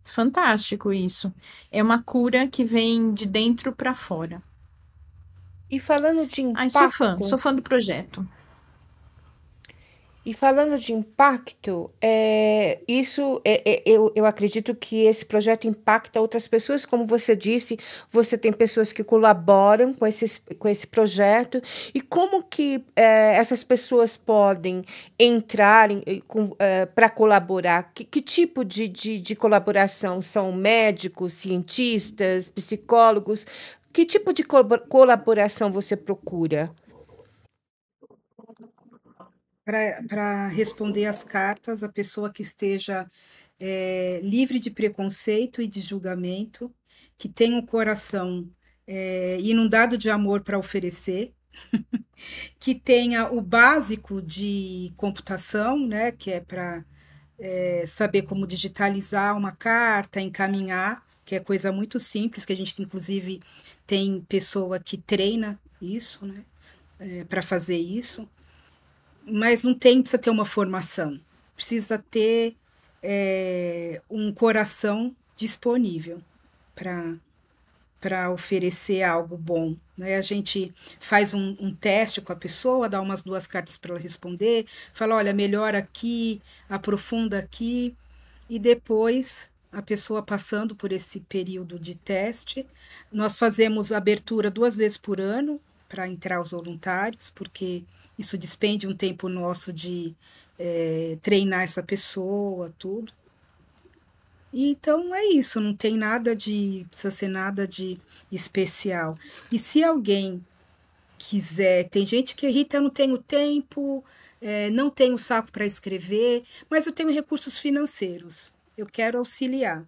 Fantástico isso. É uma cura que vem de dentro para fora. E falando de Ai, impacto, sou fã do projeto. E falando de impacto, eu acredito que esse projeto impacta outras pessoas, como você disse, você tem pessoas que colaboram com esse projeto, e como que essas pessoas podem entrar para colaborar? Que tipo de colaboração? São médicos, cientistas, psicólogos? Que tipo de colaboração você procura? Para responder às cartas, a pessoa que esteja livre de preconceito e de julgamento, que tenha um coração inundado de amor para oferecer, que tenha o básico de computação, né, que é para saber como digitalizar uma carta, encaminhar, que é coisa muito simples, que a gente inclusive tem pessoa que treina isso, né, para fazer isso, mas não tem, precisa ter uma formação, precisa ter um coração disponível para oferecer algo bom. Né? A gente faz um teste com a pessoa, dá umas 2 cartas para ela responder, fala, olha, melhora aqui, aprofunda aqui, e depois a pessoa passando por esse período de teste, nós fazemos abertura 2 vezes por ano para entrar os voluntários, porque isso despende um tempo nosso de treinar essa pessoa, tudo. Então é isso, não tem nada de, precisa ser nada de especial. E se alguém quiser, tem gente que, Rita, eu não tenho tempo, não tenho saco para escrever, mas eu tenho recursos financeiros, eu quero auxiliar.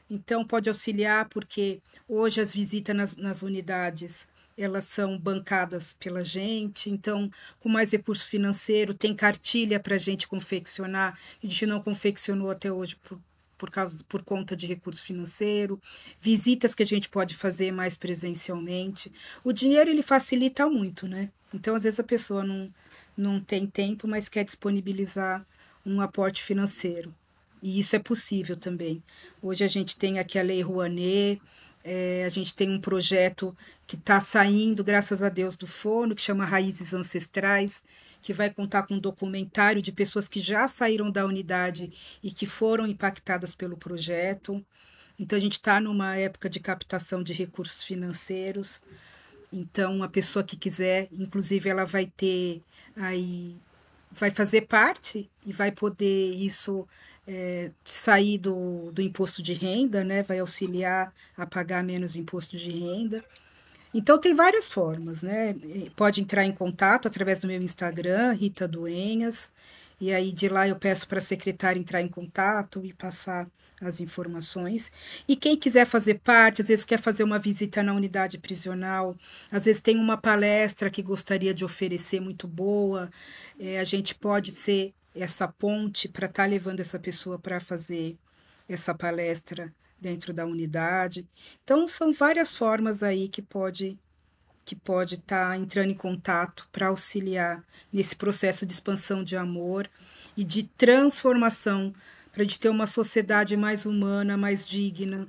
Então pode auxiliar porque hoje as visitas nas unidades elas são bancadas pela gente, então com mais recurso financeiro, tem cartilha para a gente confeccionar, a gente não confeccionou até hoje por conta de recurso financeiro, visitas que a gente pode fazer mais presencialmente. O dinheiro ele facilita muito, né? Então, às vezes, a pessoa não tem tempo, mas quer disponibilizar um aporte financeiro. E isso é possível também. Hoje a gente tem aqui a Lei Rouanet, a gente tem um projeto que está saindo, graças a Deus, do forno, que chama Raízes Ancestrais, que vai contar com um documentário de pessoas que já saíram da unidade e que foram impactadas pelo projeto. Então, a gente está numa época de captação de recursos financeiros. Então, a pessoa que quiser, inclusive, ela vai ter aí, vai fazer parte e vai poder isso sair do imposto de renda, né? Vai auxiliar a pagar menos imposto de renda. Então, tem várias formas, né? Pode entrar em contato através do meu Instagram, Rita Duenhas, e aí de lá eu peço para a secretária entrar em contato e passar as informações. E quem quiser fazer parte, às vezes quer fazer uma visita na unidade prisional, às vezes tem uma palestra que gostaria de oferecer muito boa, a gente pode ser essa ponte para estar levando essa pessoa para fazer essa palestra dentro da unidade. Então, são várias formas aí que pode estar entrando em contato para auxiliar nesse processo de expansão de amor e de transformação, para a gente ter uma sociedade mais humana, mais digna,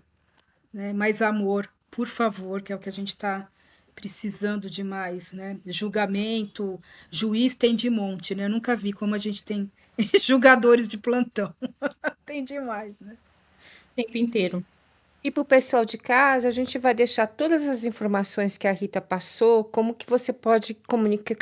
né? Mais amor, por favor, que é o que a gente está precisando demais, né? Julgamento, juiz tem de monte, né? Eu nunca vi como a gente tem julgadores de plantão. Tem demais, né? O tempo inteiro. E para o pessoal de casa, a gente vai deixar todas as informações que a Rita passou, como que você pode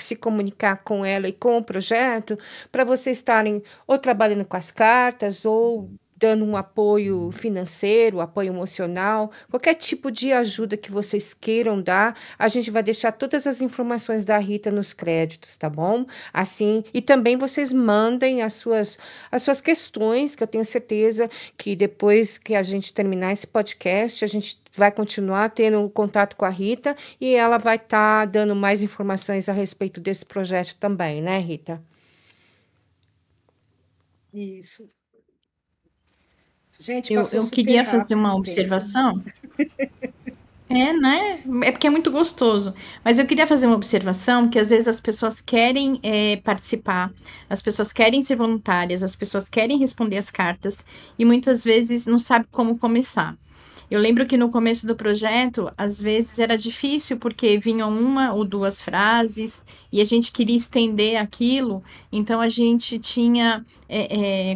se comunicar com ela e com o projeto, para vocês estarem ou trabalhando com as cartas, ou dando um apoio financeiro, apoio emocional, qualquer tipo de ajuda que vocês queiram dar, a gente vai deixar todas as informações da Rita nos créditos, tá bom? Assim, e também vocês mandem as suas questões, que eu tenho certeza que depois que a gente terminar esse podcast, a gente vai continuar tendo contato com a Rita e ela vai estar dando mais informações a respeito desse projeto também, né, Rita? Isso. Gente, Eu, passou eu super queria fazer rápido uma o tempo. observação. Né? É porque é muito gostoso. Mas eu queria fazer uma observação que às vezes as pessoas querem participar, as pessoas querem ser voluntárias, as pessoas querem responder as cartas e muitas vezes não sabe como começar. Eu lembro que no começo do projeto, às vezes era difícil porque vinham uma ou duas frases e a gente queria estender aquilo, então a gente tinha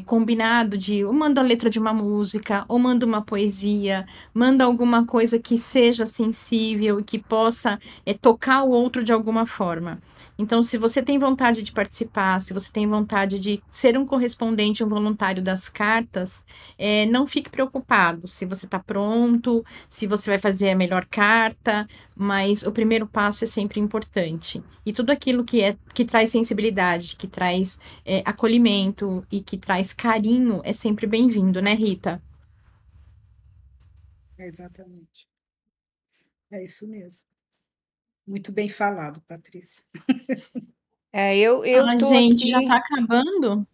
combinado de ou manda a letra de uma música, ou manda uma poesia, manda alguma coisa que seja sensível e que possa tocar o outro de alguma forma. Então, se você tem vontade de participar, se você tem vontade de ser um correspondente, um voluntário das cartas, não fique preocupado se você está pronto, se você vai fazer a melhor carta, mas o primeiro passo é sempre importante. E tudo aquilo que traz sensibilidade, que traz acolhimento e que traz carinho é sempre bem-vindo, né, Rita? Exatamente. É isso mesmo. Muito bem falado, Patrícia. Eu Ah, tô gente, já aqui. está acabando?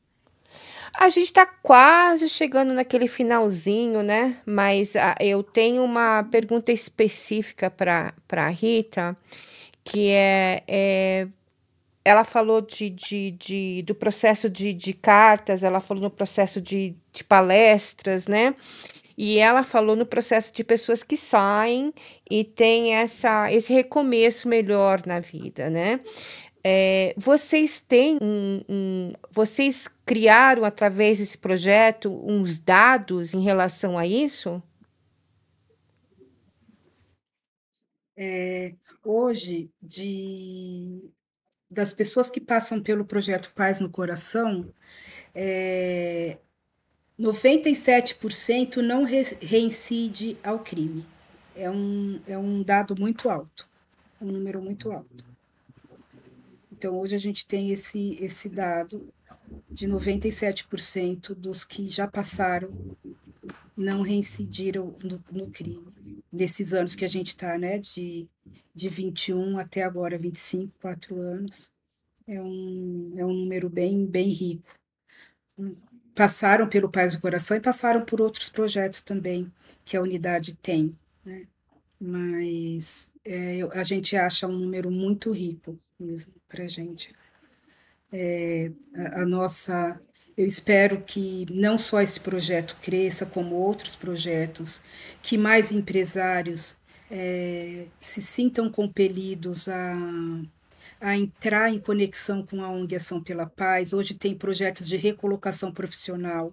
A gente tá quase chegando naquele finalzinho, né? Mas eu tenho uma pergunta específica para Rita, que ela falou do processo de cartas, ela falou no processo de palestras, né? E ela falou no processo de pessoas que saem e têm esse recomeço melhor na vida, né? Vocês têm vocês criaram através desse projeto uns dados em relação a isso? Hoje, das pessoas que passam pelo projeto Paz no Coração, é, 97% não reincide ao crime. É um dado muito alto, um número muito alto. Então, hoje a gente tem esse dado de 97% dos que já passaram não reincidiram no crime. Nesses anos que a gente está, né, de 21 até agora, 25, 4 anos, é um número bem rico. Passaram pelo Paz do Coração e passaram por outros projetos também que a unidade tem, né? Mas a gente acha um número muito rico mesmo para a gente. A nossa, eu espero que não só esse projeto cresça, como outros projetos, que mais empresários se sintam compelidos a entrar em conexão com a ONG Ação pela Paz. Hoje tem projetos de recolocação profissional,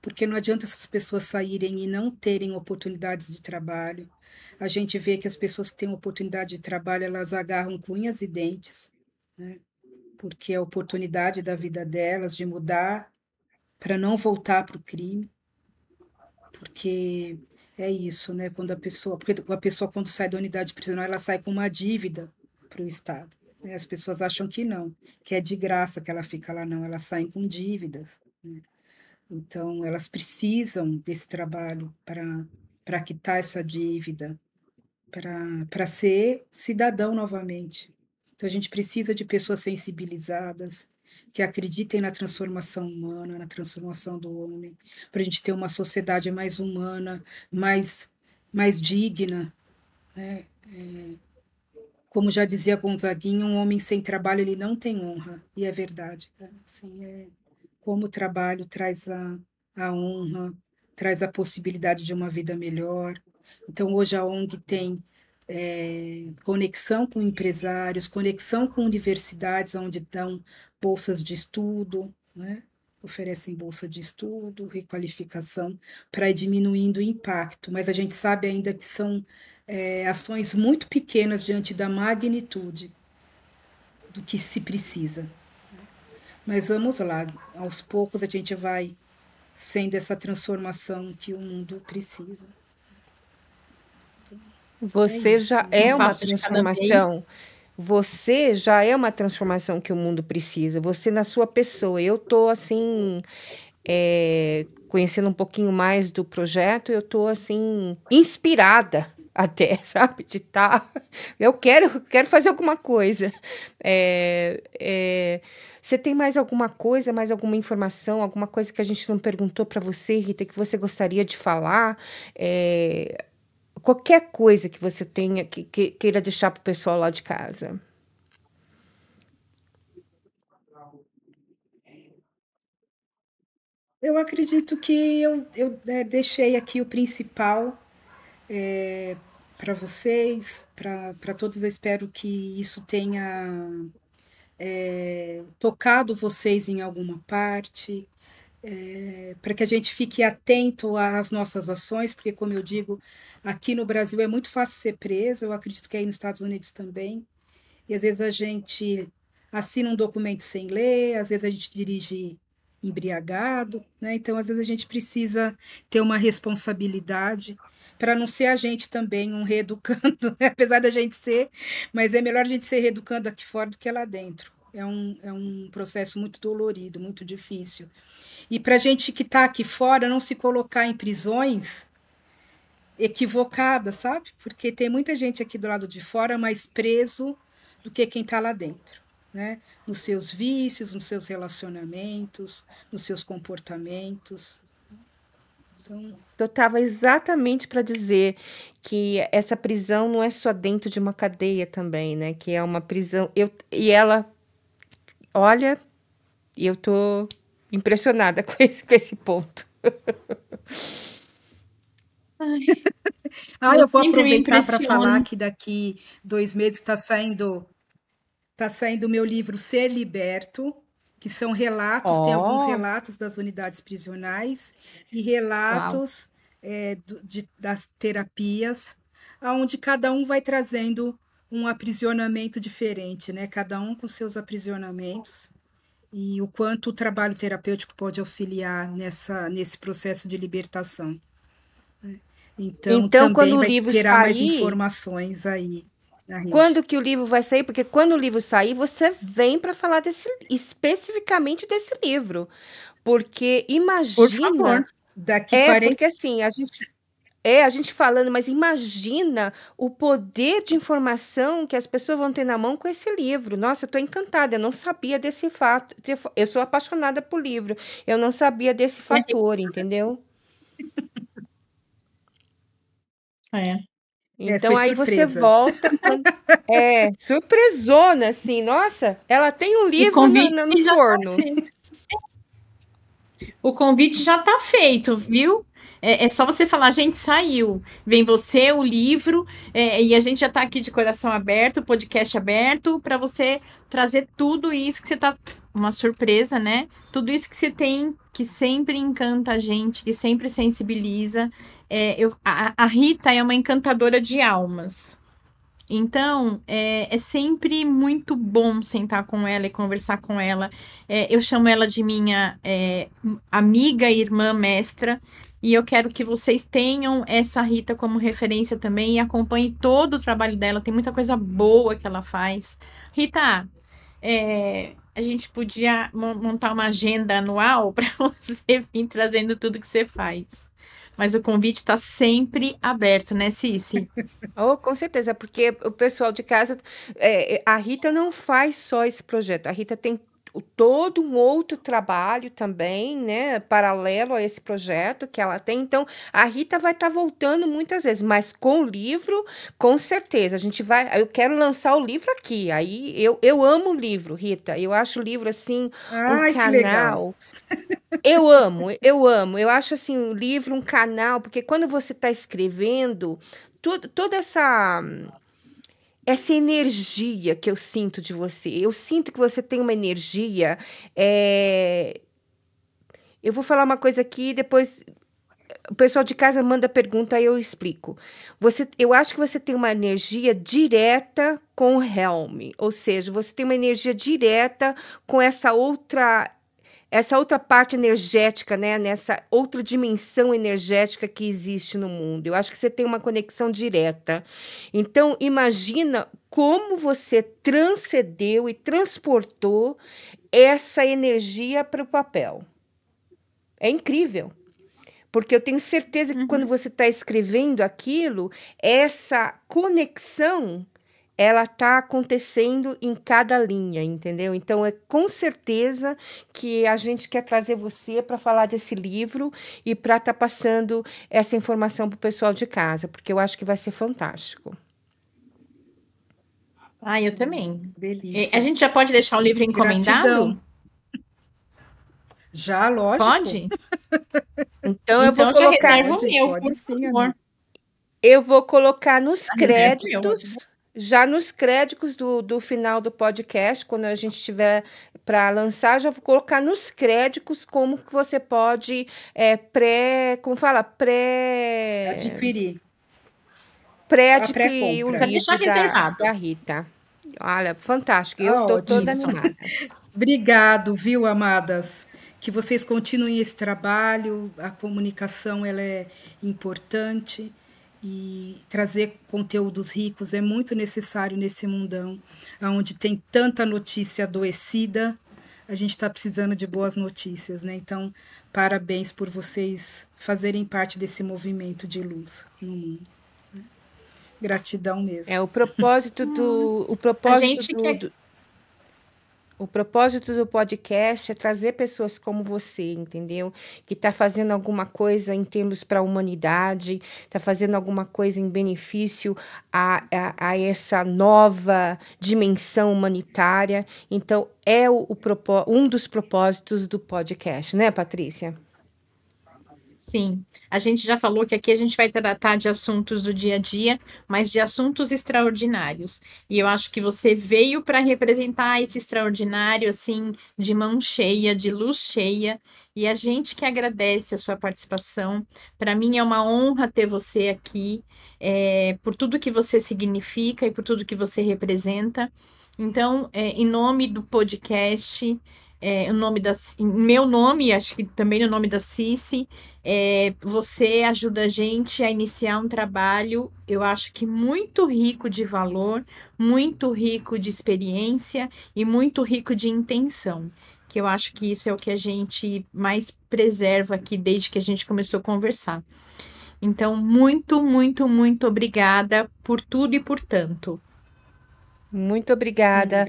porque não adianta essas pessoas saírem e não terem oportunidades de trabalho. A gente vê que as pessoas que têm oportunidade de trabalho, elas agarram com unhas e dentes, né? Porque é a oportunidade da vida delas de mudar para não voltar para o crime, porque é isso, né? Porque a pessoa quando sai da unidade prisional, ela sai com uma dívida para o Estado, né? As pessoas acham que não, que é de graça que ela fica lá, não, elas saem com dívidas, né? Então, elas precisam desse trabalho para quitar essa dívida, para ser cidadão novamente. Então, a gente precisa de pessoas sensibilizadas, que acreditem na transformação humana, na transformação do homem, para a gente ter uma sociedade mais humana, mais digna, né? Como já dizia Gonzaguinha, um homem sem trabalho ele não tem honra, e é verdade, cara. Assim, como o trabalho traz a honra, traz a possibilidade de uma vida melhor. Então, hoje a ONG tem conexão com empresários, conexão com universidades, onde dão bolsas de estudo, né? Oferecem bolsa de estudo, requalificação, para ir diminuindo o impacto, mas a gente sabe ainda que são ações muito pequenas diante da magnitude do que se precisa. Mas vamos lá, aos poucos a gente vai sendo essa transformação que o mundo precisa. É Você isso. já é Um uma passo de cada vez. transformação. Você já é uma transformação que o mundo precisa. Você na sua pessoa. Eu tô assim, conhecendo um pouquinho mais do projeto, eu tô assim inspirada até, sabe? De estar. Eu quero fazer alguma coisa. É, é, Você tem mais alguma coisa, mais alguma informação, alguma coisa que a gente não perguntou para você, Rita, que você gostaria de falar? É, Qualquer coisa que você tenha que queira deixar para o pessoal lá de casa. Eu acredito que eu deixei aqui o principal, para vocês, para todos. Eu espero que isso tenha tocado vocês em alguma parte, para que a gente fique atento às nossas ações, porque, como eu digo, aqui no Brasil é muito fácil ser preso, eu acredito que aí nos Estados Unidos também, e às vezes a gente assina um documento sem ler, às vezes a gente dirige embriagado, né? Então, às vezes a gente precisa ter uma responsabilidade para não ser a gente também um reeducando, né? Apesar da gente ser, mas é melhor a gente ser reeducando aqui fora do que lá dentro. É um processo muito dolorido, muito difícil. E para a gente que está aqui fora, não se colocar em prisões equivocadas, sabe? Porque tem muita gente aqui do lado de fora mais preso do que quem está lá dentro, né? Nos seus vícios, nos seus relacionamentos, nos seus comportamentos. Então, Eu estava exatamente para dizer que essa prisão não é só dentro de uma cadeia também, né? Que é uma prisão. E ela, olha, eu tô impressionada com esse ponto. eu Eu vou sempre me aproveitar para falar impressiono. que daqui 2 meses está saindo o meu livro Ser Liberto, que são relatos, tem alguns Ó, relatos das unidades prisionais e uau. relatos das terapias, onde cada um vai trazendo um aprisionamento diferente, né? Cada um com seus aprisionamentos e o quanto o trabalho terapêutico pode auxiliar nesse processo de libertação. Então, Então, quando também o vai livro terá mais sair, informações aí na rede. quando que o livro vai sair? Porque quando o livro sair, você vem para falar especificamente desse livro. Porque Por favor. imagina, Daqui 40. porque assim, a gente falando, mas imagina o poder de informação que as pessoas vão ter na mão com esse livro. Nossa, eu estou encantada, eu não sabia desse fato. Eu sou apaixonada por livro, eu não sabia desse fator, entendeu? É. Então Foi aí você surpresa. volta quando. É, surpresona, assim, nossa, ela tem um E livro convite no já está forno. feito. O convite já está feito, viu? É só você falar, gente, saiu. Vem você, o livro, e a gente já está aqui de coração aberto, podcast aberto, para você trazer tudo isso que você está. Uma surpresa, né? Tudo isso que você tem, que sempre encanta a gente, que sempre sensibiliza. A Rita é uma encantadora de almas. Então, é sempre muito bom sentar com ela e conversar com ela. Eu chamo ela de minha amiga, irmã, mestra, e eu quero que vocês tenham essa Rita como referência também e acompanhem todo o trabalho dela. Tem muita coisa boa que ela faz. Rita, a gente podia montar uma agenda anual para você vir trazendo tudo que você faz. Mas o convite está sempre aberto, né, Cici? Oh, com certeza, porque o pessoal de casa, a Rita não faz só esse projeto, a Rita tem todo um outro trabalho também, né, paralelo a esse projeto que ela tem. Então, a Rita vai estar voltando muitas vezes, mas com o livro, com certeza, a gente vai. Eu quero lançar o livro aqui. Aí eu amo o livro, Rita. Eu acho o livro assim um Ai, que legal. canal. Eu amo, eu amo. Eu acho assim um livro, um canal, porque quando você está escrevendo, toda essa energia que eu sinto de você, eu sinto que você tem uma energia. é, Eu vou falar uma coisa aqui, depois o pessoal de casa manda pergunta, aí eu explico. Eu acho que você tem uma energia direta com o Helm, ou seja, você tem uma energia direta com essa outra parte energética, né? Nessa outra dimensão energética que existe no mundo. Eu acho que você tem uma conexão direta. Então, imagina como você transcendeu e transportou essa energia para o papel. É incrível. Porque eu tenho certeza que quando Uhum. você está escrevendo aquilo, essa conexão ela está acontecendo em cada linha, entendeu? Então, é com certeza que a gente quer trazer você para falar desse livro e para estar passando essa informação para o pessoal de casa, porque eu acho que vai ser fantástico. Ah, eu também. A Delícia. gente já pode deixar o livro Gratidão. encomendado? Já, lógico. Pode? Então, eu vou Então eu já colocar. reservo o Pode, meu, pode por sim, favor. amigo. Eu vou colocar nos A reserva é meu. créditos, já nos créditos do final do podcast, quando a gente tiver para lançar, já vou colocar nos créditos como que você pode como fala? Adquirir a Pré-adquirir o pré-compra. Para deixar livro da reservado. Rita. Olha, fantástico. Eu Ah, tô toda Isso. ótimo. animada. Obrigado, viu, amadas? Que vocês continuem esse trabalho. A comunicação ela é importante e trazer conteúdos ricos é muito necessário nesse mundão, onde tem tanta notícia adoecida. A gente está precisando de boas notícias, né? Então, parabéns por vocês fazerem parte desse movimento de luz no mundo. Gratidão mesmo. O propósito A gente quer. o propósito do podcast é trazer pessoas como você, entendeu? Que está fazendo alguma coisa em termos para a humanidade, está fazendo alguma coisa em benefício a essa nova dimensão humanitária. Então, é um dos propósitos do podcast, né, Patrícia? Sim, a gente já falou que aqui a gente vai tratar de assuntos do dia a dia, mas de assuntos extraordinários. E eu acho que você veio para representar esse extraordinário, assim, de mão cheia, de luz cheia. E a gente que agradece a sua participação. Para mim é uma honra ter você aqui, por tudo que você significa e por tudo que você representa. Então, em nome do podcast, em meu nome, acho que também no nome da Cici. Você ajuda a gente a iniciar um trabalho, eu acho que muito rico de valor, muito rico de experiência e muito rico de intenção. Que eu acho que isso é o que a gente mais preserva aqui desde que a gente começou a conversar. Então, muito, muito, muito obrigada por tudo e por tanto. Muito obrigada.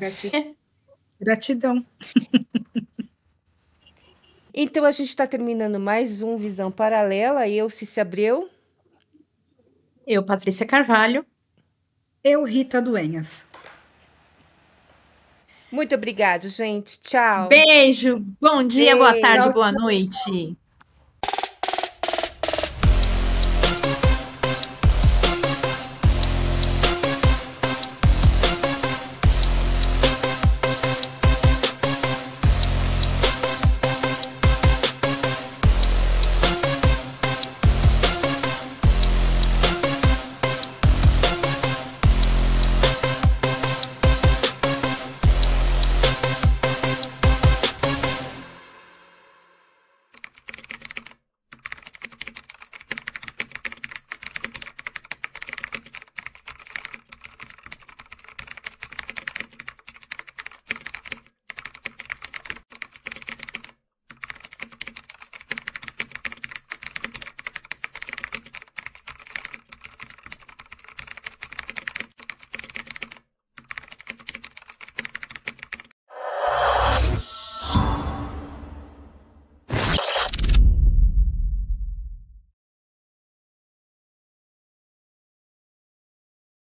Gratidão. Então, a gente está terminando mais um Visão Paralela. Eu, Cici Abreu. Eu, Patrícia Carvalho. Eu, Rita Duenhas. Muito obrigado, gente. Tchau. Beijo, bom dia, boa tarde, Tchau, boa tchau. noite.